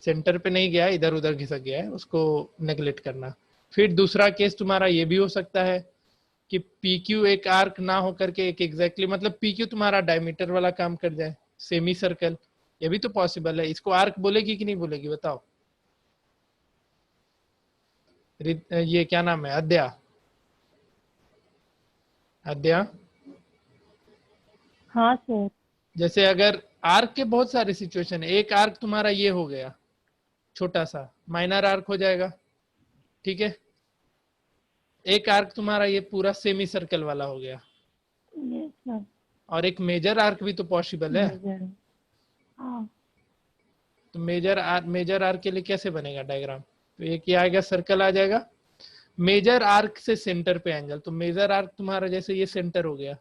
सेंटर पे नहीं गया, इधर उधर घिसक गया है, उसको नेग्लेक्ट करना। फिर दूसरा केस तुम्हारा ये भी हो सकता है कि PQ एक आर्क ना हो करके एक एग्जैक्टली मतलब PQ तुम्हारा डायमीटर वाला काम कर जाए, सेमी सर्कल। ये भी तो पॉसिबल है। इसको आर्क बोलेगी कि नहीं बोलेगी बताओ? ये क्या नाम है? अद्या। अद्या, हाँ सर। जैसे अगर आर्क के बहुत सारे सिचुएशन है, एक आर्क तुम्हारा ये हो गया छोटा सा, माइनर आर्क हो जाएगा, ठीक है। एक आर्क तुम्हारा ये पूरा सेमी सर्कल वाला हो गया, यस सर। और एक मेजर आर्क भी तो पॉसिबल है। हाँ तो मेजर आर्क के लिए कैसे बनेगा डायग्राम? तो एक ये आएगा, सर्कल आ जाएगा, मेजर आर्क से सेंटर पे एंगल। तो मेजर आर्क तुम्हारा जैसे ये सेंटर हो गया,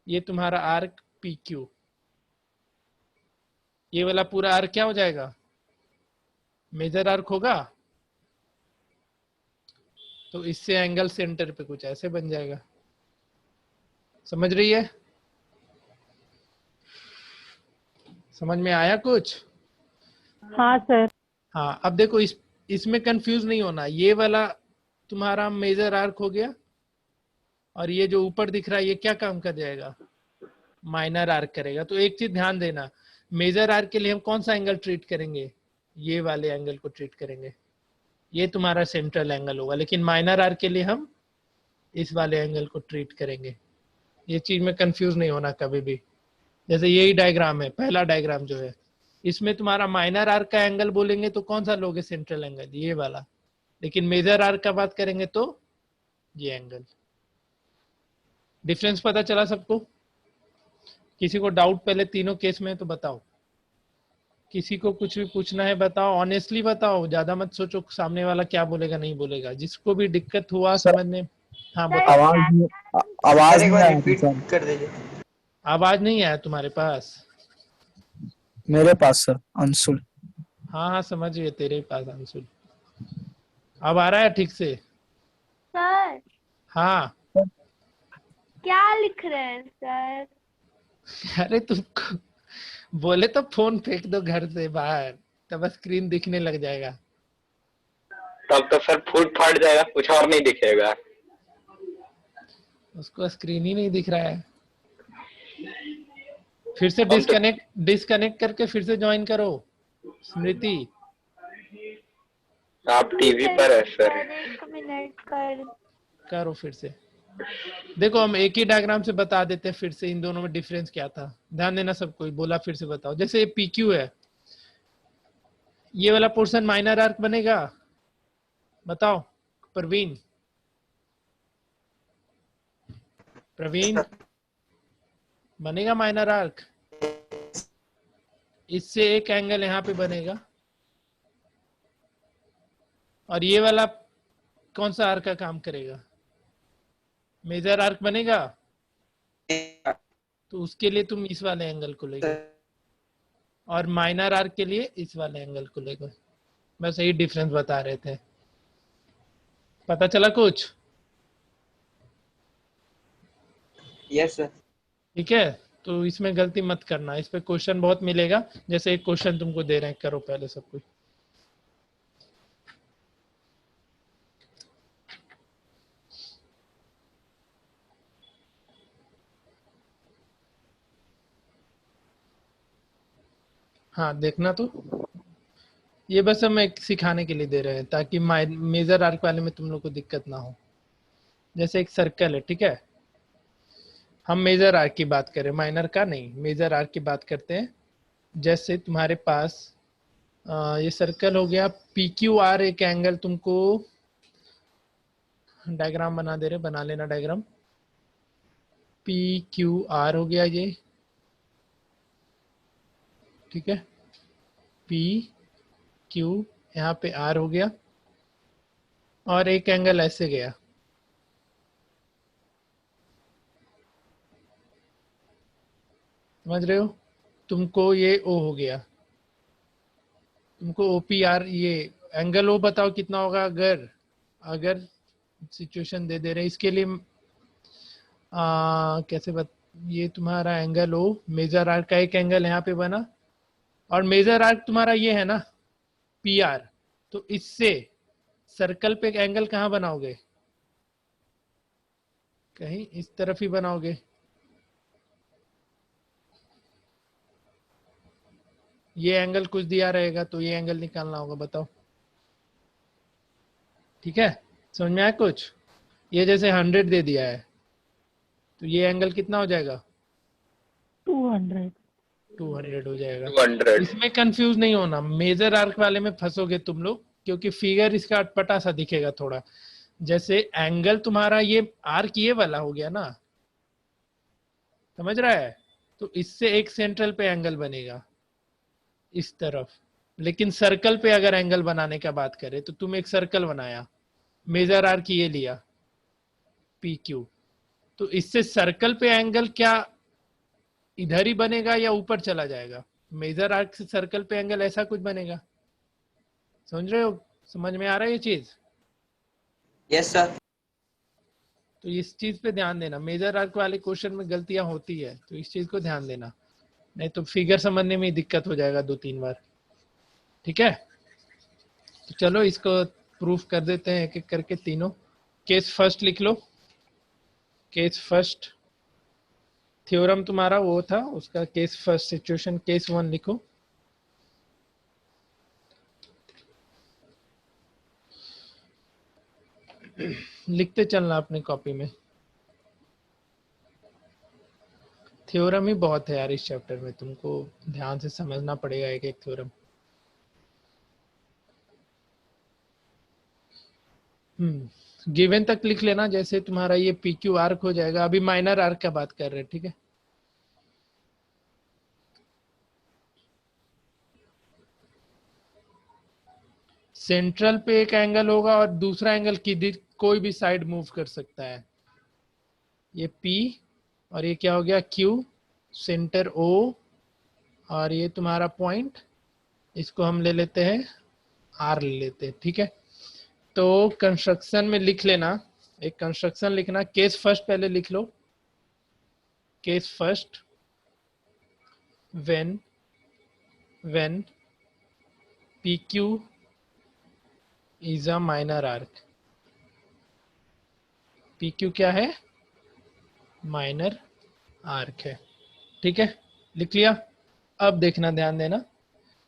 ये तुम्हारा आर्क PQ, ये वाला पूरा आर्क क्या हो जाएगा? मेजर आर्क होगा। तो इससे एंगल सेंटर पे कुछ ऐसे बन जाएगा। समझ रही है? समझ में आया कुछ? हाँ सर। हाँ अब देखो इसमें कंफ्यूज नहीं होना। ये वाला तुम्हारा मेजर आर्क हो गया, और ये जो ऊपर दिख रहा है ये क्या काम कर जाएगा? माइनर आर्क करेगा। तो एक चीज ध्यान देना, मेजर आर्क के लिए हम कौन सा एंगल ट्रीट करेंगे? ये वाले एंगल को ट्रीट करेंगे, ये तुम्हारा सेंट्रल एंगल होगा। लेकिन माइनर आर्क के लिए हम इस वाले एंगल को ट्रीट करेंगे। ये चीज में कंफ्यूज नहीं होना कभी भी। जैसे यही डायग्राम है, पहला डायग्राम जो है, इसमें तुम्हारा माइनर आर्क का एंगल बोलेंगे तो कौन सा लोगे? सेंट्रल एंगल, ये वाला। लेकिन मेजर आर्क का बात करेंगे तो ये एंगल। डिफरेंस पता चला सबको? किसी को डाउट पहले तीनों केस में तो बताओ। किसी को कुछ भी पूछना है बताओ, ऑनेस्टली बताओ, ज्यादा मत सोचो सामने वाला क्या बोलेगा नहीं बोलेगा। जिसको भी दिक्कत हुआ सर, समझने, हाँ बताओ। आवाज सर एक नहीं बार आ रही रिपीट सर कर दीजिए। आवाज नहीं आया तुम्हारे पास? मेरे पास सर। अंशुल। हाँ हाँ समझ गए, तेरे पास अंशुल। अब आ रहा है ठीक से? सर हाँ। क्या लिख रहे हैं सर? अरे तुमको बोले तो फोन फेंक दो घर से बाहर, तब स्क्रीन दिखने लग जाएगा। तब तो सर फूट फाट जाएगा, कुछ और नहीं दिखेगा। उसको स्क्रीन ही नहीं दिख रहा है। फिर से तो डिस्कनेक्ट करके फिर से ज्वाइन करो स्मृति। आप टीवी पर है सर। एक मिनट कर। करो फिर से। देखो हम एक ही डायग्राम से बता देते हैं फिर से इन दोनों में डिफरेंस क्या था। ध्यान देना सब कोई, बोला फिर से बताओ। जैसे ये PQ है, ये वाला पोर्शन माइनर आर्क बनेगा? बताओ प्रवीण। प्रवीण, बनेगा माइनर आर्क? इससे एक एंगल यहाँ पे बनेगा, और ये वाला कौन सा आर्क का काम करेगा? मेजर आर्क बनेगा। तो उसके लिए तुम इस वाले एंगल को लेगे, और माइनर आर्क के लिए इस वाले एंगल को लेगे। बस यही डिफरेंस बता रहे थे। पता चला कुछ? Yes, sir. ठीक है, तो इसमें गलती मत करना, इस पे क्वेश्चन बहुत मिलेगा। जैसे एक क्वेश्चन तुमको दे रहे हैं, करो पहले सब कुछ। हाँ देखना, तो ये बस हम एक सिखाने के लिए दे रहे हैं ताकि मेजर आर्क वाले में तुम लोग को दिक्कत ना हो। जैसे एक सर्कल है, ठीक है, हम मेजर आर्क की बात करें, माइनर का नहीं, मेजर आर्क की बात करते हैं। जैसे तुम्हारे पास ये सर्कल हो गया, पी क्यू आर एक एंगल, तुमको डायग्राम बना दे रहे, बना लेना डायग्राम। पी क्यू आर हो गया ये, ठीक है, पी क्यू, यहाँ पे आर हो गया, और एक एंगल ऐसे गया, समझ रहे हो, तुमको ये ओ हो गया, तुमको OPR, ये एंगल ओ बताओ कितना होगा। अगर अगर सिचुएशन दे रहे इसके लिए कैसे ये तुम्हारा एंगल ओ, मेजर आर्क का एक एंगल यहाँ पे बना, और मेजर आर्क तुम्हारा ये है ना PR, तो इससे सर्कल पे एक एंगल कहाँ बनाओगे, कहीं इस तरफ ही बनाओगे। ये एंगल कुछ दिया रहेगा तो ये एंगल निकालना होगा, बताओ। ठीक है, समझ में आया कुछ। ये जैसे 100 दे दिया है, तो ये एंगल कितना हो जाएगा, 200 हो जाएगा। 200। इसमें कंफ्यूज नहीं होना, मेजर आर्क वाले में फंसोगे तुम लोग, क्योंकि फिगर इसका अटपटा सा दिखेगा थोड़ा। जैसे एंगल तुम्हारा ये आर्क ये वाला हो गया ना, समझ रहा है, तो इससे एक सेंट्रल पे एंगल बनेगा इस तरफ। लेकिन सर्कल पे अगर एंगल बनाने का बात करें, तो तुम एक सर्कल बनाया, मेजर आर्क ये लिया PQ, तो इससे सर्कल पे एंगल क्या इधर ही बनेगा या ऊपर चला जाएगा। मेजर आर्क से सर्कल पे एंगल ऐसा कुछ बनेगा, समझ रहे हो, समझ में आ रहा है ये चीज। Yes, sir. तो इस चीज पे ध्यान देना, मेजर आर्क वाले क्वेश्चन में गलतियां होती है, तो इस चीज को ध्यान देना, नहीं तो फिगर समझने में दिक्कत हो जाएगा 2-3 बार। ठीक है, तो चलो इसको प्रूफ कर देते हैं एक एक करके तीनों। केस फर्स्ट लिख लो, केस फर्स्ट थ्योरम तुम्हारा वो था, उसका केस फर्स्ट सिचुएशन, केस 1 लिखो। लिखते चलना अपनी कॉपी में, थ्योरम ही बहुत है यार इस चैप्टर में, तुमको ध्यान से समझना पड़ेगा एक एक थ्योरम। गिवन तक लिख लेना, जैसे तुम्हारा ये PQ आर्क हो जाएगा। अभी माइनर आर्क का बात कर रहे हैं, ठीक है। सेंट्रल पे एक एंगल होगा और दूसरा एंगल की कोई भी साइड मूव कर सकता है। ये P और ये क्या हो गया Q, सेंटर O, और ये तुम्हारा पॉइंट, इसको हम ले लेते हैं R ले लेते हैं, ठीक है। तो कंस्ट्रक्शन में लिख लेना, एक कंस्ट्रक्शन लिखना, केस फर्स्ट पहले लिख लो। Case first, when PQ is a minor arc. PQ क्या है, माइनर आर्क है, ठीक है, लिख लिया। अब देखना, ध्यान देना,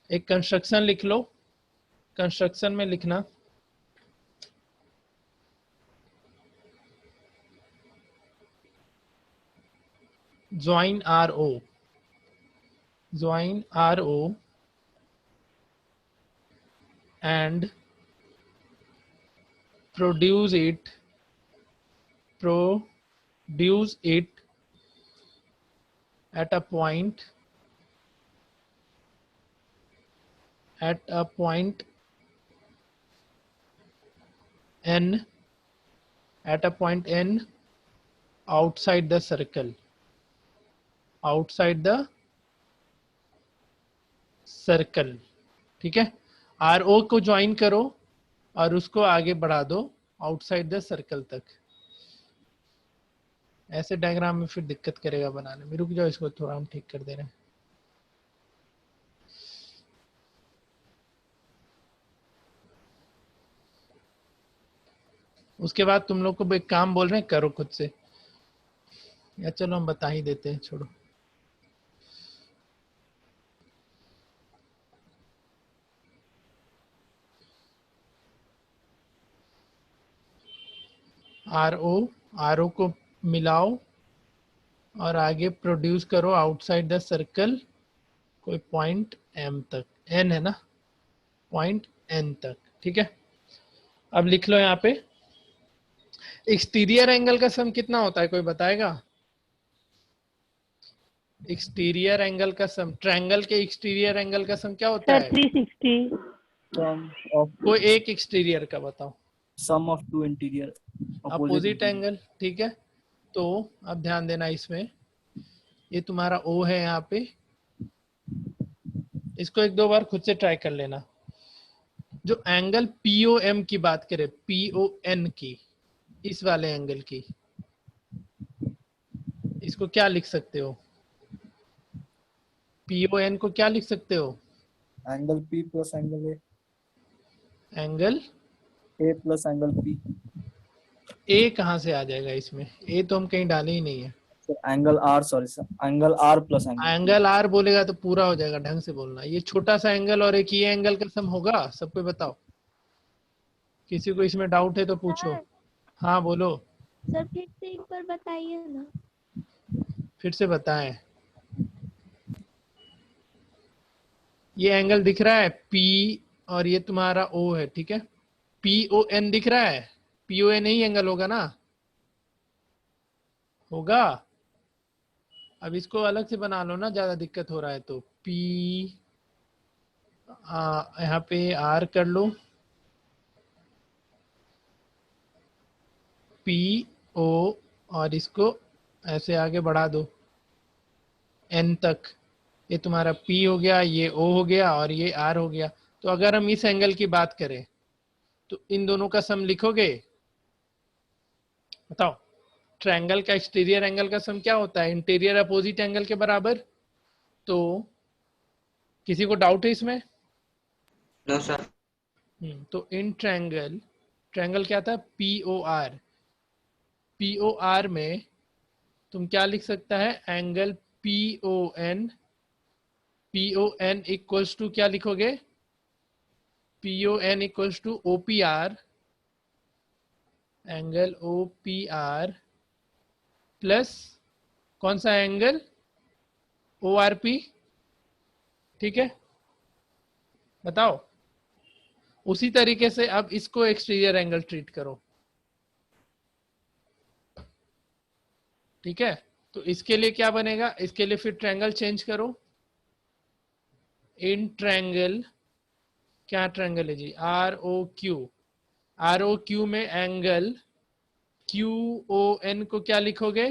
एक कंस्ट्रक्शन लिख लो। कंस्ट्रक्शन में लिखना join RO and produce it at a point N outside the circle, ठीक है। RO को ज्वाइन करो और उसको आगे बढ़ा दो आउटसाइड द सर्कल तक। ऐसे डायग्राम में फिर दिक्कत करेगा बनाने में। रुक जाओ, इसको थोड़ा हम ठीक कर दे रहे हैं। उसके बाद तुम लोग को एक काम बोल रहे हैं, करो खुद से, या चलो हम बता ही देते हैं, छोड़ो। RO को मिलाओ और आगे प्रोड्यूस करो आउटसाइड द सर्कल कोई पॉइंट M तक, N है ना, पॉइंट N तक, ठीक है। अब लिख लो यहाँ पे, एक्सटीरियर एंगल का सम कितना होता है, कोई बताएगा? एक्सटीरियर एंगल का सम, ट्रायंगल के एक्सटीरियर एंगल का सम क्या होता सर है? 360। Sum of कोई एक एक्सटीरियर का बताओ। sum of two interior opposite angle, ठीक है। तो अब ध्यान देना इसमें, ये तुम्हारा O है यहाँ पे, इसको एक दो बार खुद से ट्राई कर लेना। जो एंगल POM की बात करें, PON की, इस वाले एंगल की, इसको क्या लिख सकते हो? PON को क्या लिख सकते हो? angle P plus angle angle A plus angle P. A कहाँ से आ जाएगा इसमें? A तो हम कहीं डाले ही नहीं है। So angle R, sorry sir, angle R plus angle. Angle R बोलेगा तो पूरा हो जाएगा, ढंग से बोलना। ये छोटा सा एंगल और एक ये एंगल का सम होगा, सबको बताओ। किसी को इसमें डाउट है तो पूछो। हाँ बोलो। सर फिर से एक बार बताइए ना। फिर से बताएं। ये एंगल दिख रहा है P और ये तुम्हारा O है, ठीक है। PON दिख रहा है, PON ही एंगल होगा ना, होगा। अब इसको अलग से बना लो ना, ज्यादा दिक्कत हो रहा है तो। P यहाँ पे R कर लो, PO और इसको ऐसे आगे बढ़ा दो N तक। ये तुम्हारा P हो गया, ये O हो गया और ये R हो गया। तो अगर हम इस एंगल की बात करें तो इन दोनों का सम लिखोगे? बताओ, ट्रायंगल का एक्सटीरियर एंगल का सम क्या होता है? इंटीरियर अपोजिट एंगल के बराबर। तो किसी को डाउट है इसमें? No sir. तो इन ट्रायंगल, ट्रायंगल क्या था? POR। POR में तुम क्या लिख सकता है? Angle PON। PON equals to क्या लिखोगे? PON equals to OPR, angle OPR plus कौन सा एंगल? ORP, ठीक है। बताओ, उसी तरीके से अब इसको एक्सटीरियर एंगल ट्रीट करो, ठीक है। तो इसके लिए क्या बनेगा? इसके लिए फिर ट्रायंगल चेंज करो। इन ट्रायंगल, क्या ट्रायंगल है जी? ROQ। ROQ में एंगल QON को क्या लिखोगे?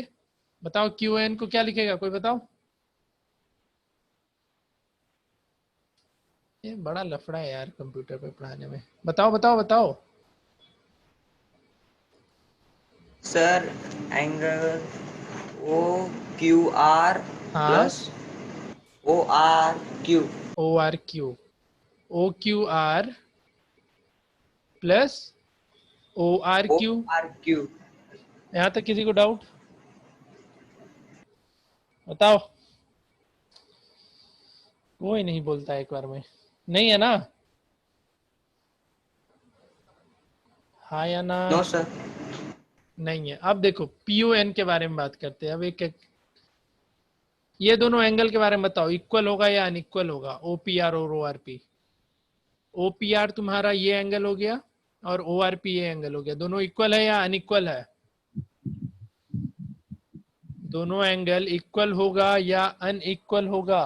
बताओ, QON को क्या लिखेगा, कोई बताओ। ये बड़ा लफड़ा है यार कंप्यूटर पे पढ़ाने में। बताओ बताओ बताओ। सर एंगल OQR हाँ, plus ORQ। ORQ, OQR plus ORQ। ORQ। यहाँ तक किसी को डाउट? बताओ। कोई नहीं बोलता एक बार में, नहीं है ना? हाँ या ना? No sir. नहीं है। अब देखो PON के बारे में बात करते हैं। अब एक ये दोनों एंगल के बारे में बताओ, इक्वल होगा या अनइक्वल होगा? OPR और ORP। OPR तुम्हारा ये एंगल हो गया और ORP ये एंगल हो गया। दोनों इक्वल है या अनइक्वल है? दोनों एंगल इक्वल होगा या अनइक्वल होगा?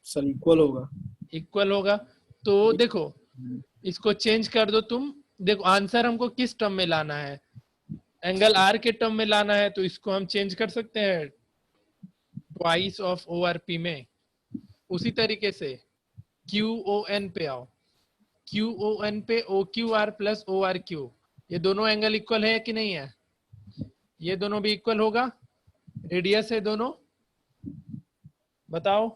सर इक्वल होगा। इक्वल होगा। तो देखो, इसको चेंज कर दो तुम। देखो आंसर हमको किस टर्म में लाना है? एंगल R के टर्म में लाना है, तो इसको हम चेंज कर सकते हैं ट्वाइस ऑफ ORP में। उसी तरीके से QON पे आओ। QON पे OQR प्लस ORQ, ये दोनों एंगल इक्वल है कि नहीं है? ये दोनों भी इक्वल होगा, रेडियस है दोनों, बताओ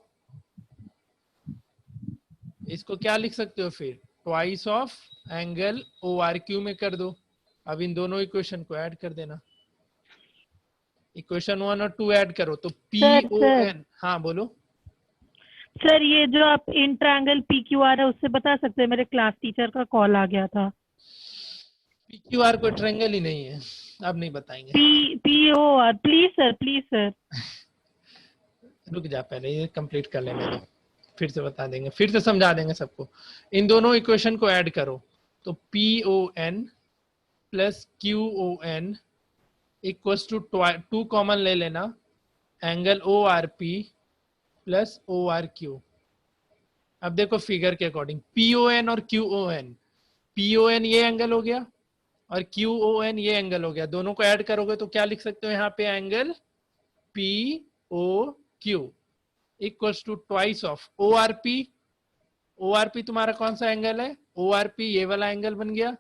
इसको क्या लिख सकते हो फिर, ट्वाइस ऑफ एंगल ORQ में कर दो। अब इन दोनों इक्वेशन को ऐड कर देना, इक्वेशन 1 और 2 ऐड करो तो PON, हाँ बोलो। सर ये जो आप इन ट्रायंगल PQR है उससे बता सकते हैं, मेरे क्लास टीचर का कॉल आ गया था। PQR कोई ट्रायंगल ही नहीं है, अब नहीं बताएंगे। POR, please sir, please sir. रुक जा, पहले ये कंप्लीट कर लेने दो, फिर से बता देंगे, फिर से समझा देंगे सबको। इन दोनों इक्वेशन को ऐड करो तो PON plus QON equals to 2 common ले लेना, एंगल ORP प्लस ORQ। अब देखो फिगर के अकॉर्डिंग PON और QON, PON ये एंगल हो गया और QON ये एंगल हो गया, दोनों को ऐड करोगे तो क्या लिख सकते हो यहाँ पे, angle POQ equals to twice of ORP। ORP तुम्हारा कौन सा एंगल है, ORP ये वाला एंगल बन गया,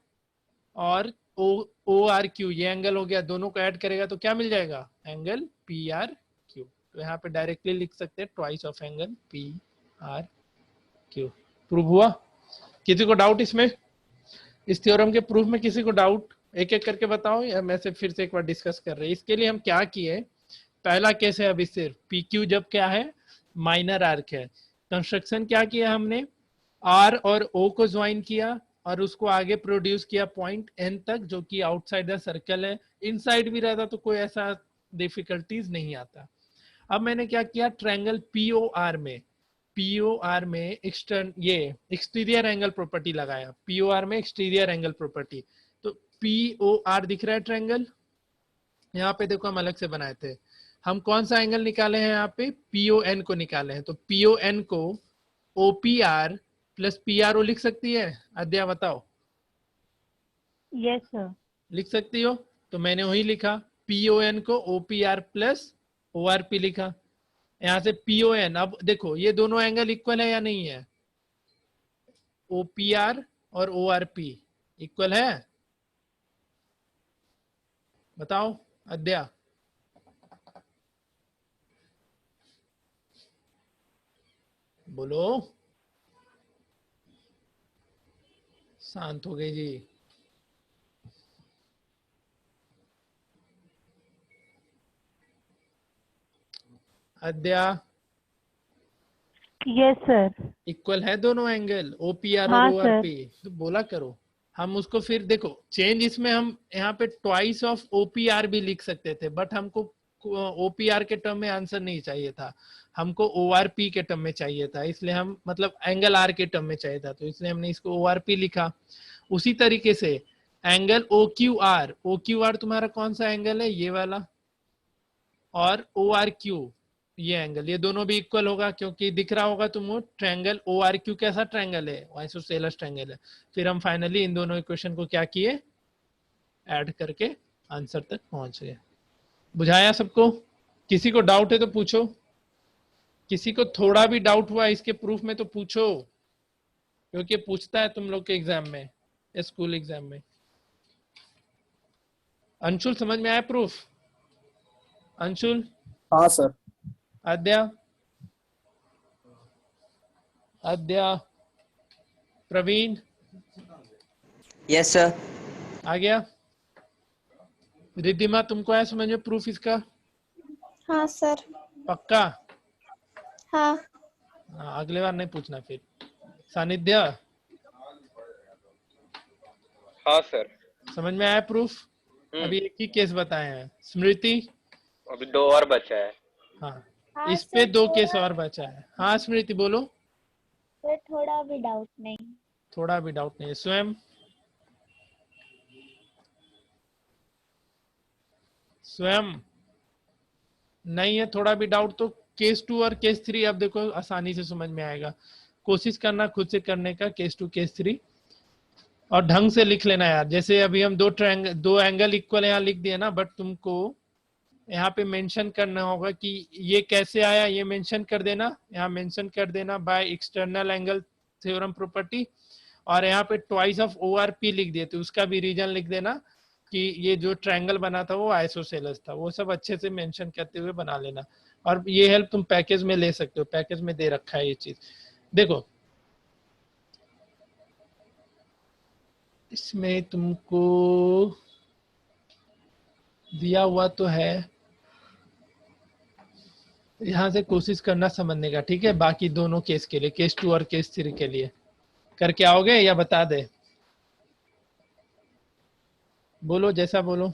और ORQ ये एंगल हो गया, दोनों को ऐड करेगा तो क्या मिल जाएगा, एंगल PRQ। तो यहाँ पे डायरेक्टली लिख सकते हैं twice of angle PRQ। Prove हुआ? किसी को डाउट इसमें, इस थ्योरम के प्रूफ में किसी को डाउट? एक एक करके बताओ, या मैं से फिर से एक बार डिस्कस कर रहे हैं। इसके लिए हम क्या किए, पहला केस है अभी सिर्फ PQ जब क्या है, माइनर आर्क है। कंस्ट्रक्शन क्या किया हमने, R और O को ज्वाइन किया और उसको आगे प्रोड्यूस किया पॉइंट N तक, जो कि आउटसाइड द सर्कल है। इनसाइड भी रहता तो कोई ऐसा डिफिकल्टीज नहीं आता। अब मैंने क्या किया, ट्रायंगल POR में एक्सटीरियर एंगल प्रॉपर्टी लगाया, POR में एक्सटीरियर एंगल प्रॉपर्टी। तो POR दिख रहा है ट्रायंगल, यहाँ पे देखो हम अलग से बनाए थे। हम कौन सा एंगल निकाले हैं, यहाँ पे PON को निकाले हैं। तो PON को OPR प्लस PRO लिख सकती है अद्या, बताओ? Yes sir. लिख सकती हो? तो मैंने वही लिखा, PON को OPR प्लस ORP लिखा। यहाँ से PON, अब देखो ये दोनों एंगल इक्वल है या नहीं है, OPR और ORP इक्वल है, बताओ अद्या? बोलो, शांत हो गई जी। अद्या, यस सर। इक्वल है दोनों एंगल OPR हाँ, और ORP, तो बोला करो। हम उसको फिर देखो चेंज, इसमें हम यहाँ पे ट्वाइस ऑफ OPR भी लिख सकते थे, बट हमको OPR के टर्म में आंसर नहीं चाहिए था, हमको ORP के टर्म में चाहिए था, इसलिए हम मतलब एंगल R के टर्म में चाहिए था, तो इसलिए हमने इसको ORP लिखा। उसी तरीके से एंगल OQR तुम्हारा कौन सा एंगल है, ये वाला, और ORQ ये एंगल, ये दोनों भी इक्वल होगा, क्योंकि दिख रहा होगा तुमको ट्रायंगल ORQ कैसा ट्रायंगल है, आइसोसेलेस ट्रायंगल है। फिर हम फाइनली इन दोनों इक्वेशन को क्या किए, ऐड करके आंसर तक पहुंच गए। बुझाया सबको? किसी को डाउट है तो पूछो, किसी को थोड़ा भी डाउट हुआ इसके प्रूफ में तो पूछो, क्योंकि पूछता है तुम लोग के एग्जाम में, स्कूल एग्जाम में। अंशुल समझ में आया प्रूफ? अंशुल? हाँ sir. Adya, Praveen? Yes sir. आ गया? रिद्धिमा तुमको आया समझ में प्रूफ इसका? हाँ सर। पक्का? हाँ। अगले बार नहीं पूछना फिर। सानिध्य? हाँ सर। समझ में आया प्रूफ? अभी एक ही केस बताए हैं। स्मृति? अभी 2 और बचा है। हाँ, हाँ इस पे सर, 2 केस और बचा है। हाँ स्मृति बोलो। सर थोड़ा भी डाउट नहीं। थोड़ा भी डाउट नहीं है। स्वयं? स्वयं नहीं है थोड़ा भी डाउट, तो केस 2 और केस 3 अब देखो आसानी से समझ में आएगा। कोशिश करना खुद से करने का, केस 2 केस 3, और ढंग से लिख लेना यार। जैसे अभी हम दो एंगल इक्वल यहाँ लिख दिए ना, बट तुमको यहाँ पे मेंशन करना होगा कि ये कैसे आया, ये मेंशन कर देना, यहाँ मेंशन कर देना by external angle theorem property, और यहाँ पे ट्वाइस ऑफ ORP लिख दिए तो उसका भी रीजन लिख देना। कि ये जो ट्रायंगल बना था वो आइसोसेलेस था, वो सब अच्छे से मेंशन करते हुए बना लेना। और ये हेल्प तुम पैकेज में ले सकते हो, पैकेज में दे रखा है ये चीज। देखो इसमें तुमको दिया हुआ तो है, यहाँ से कोशिश करना समझने का, ठीक है। बाकी दोनों केस के लिए, केस 2 और केस 3 के लिए करके आओगे या बता दे? बोलो, जैसा बोलो।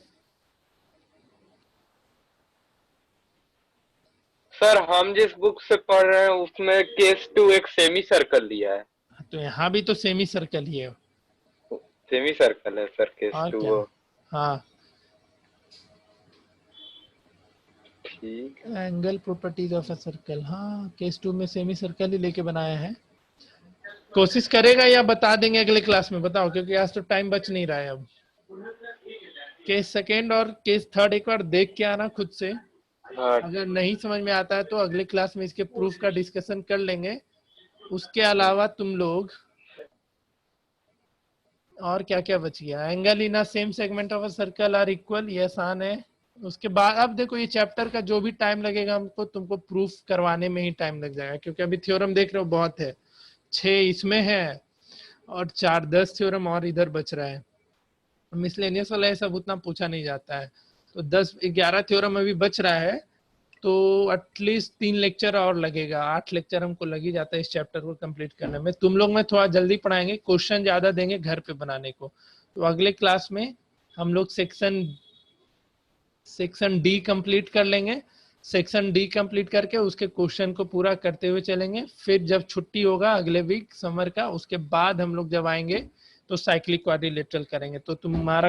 सर हम जिस बुक से पढ़ रहे हैं उसमें केस 2 एक सेमी सर्कल दिया है। तो यहाँ भी तो सेमी सर्कल ही है। सेमी सर्कल है सर केस और 2। क्या? हाँ, ठीक। Angle properties of a circle, हाँ केस 2 में सेमी सर्कल ही लेके बनाया है। कोशिश करेगा या बता देंगे अगले क्लास में? बताओ, क्योंकि आज तो टाइम बच नहीं रहा है अब। केस सेकेंड और केस थर्ड एक बार देख के आना खुद से। हाँ अगर नहीं समझ में आता है तो अगले क्लास में इसके प्रूफ का डिस्कशन कर लेंगे। उसके अलावा तुम लोग और क्या क्या बच गया? Angle in a same segment of a circle are equal, ये आसान है। उसके बाद अब देखो ये चैप्टर का जो भी टाइम लगेगा हमको, तुमको प्रूफ करवाने में ही टाइम लग जाएगा, क्योंकि अभी थ्योरम देख रहे हो बहुत है, 6 इसमें है और 4-10 थ्योरम और इधर बच रहा है। मिसलेनियस वाला ये सब उतना पूछा नहीं जाता है, तो 10-11 थ्योरम अभी बच रहा है, तो एटलीस्ट 3 लेक्चर और लगेगा, 8 लेक्चर हमको लग ही जाता है इस चैप्टर को कंप्लीट करने में। तुम लोग में थोड़ा जल्दी पढ़ाएंगे, क्वेश्चन ज्यादा देंगे घर पे बनाने को। तो अगले क्लास में हम लोग सेक्शन डी कंप्लीट कर लेंगे। सेक्शन डी कंप्लीट करके उसके क्वेश्चन को पूरा करते हुए चलेंगे। फिर जब छुट्टी होगा अगले वीक समर का, उसके बाद हम लोग जब आएंगे तो साइक्लिक क्वाड्रिलेटरल करेंगे। तो तुम्हारा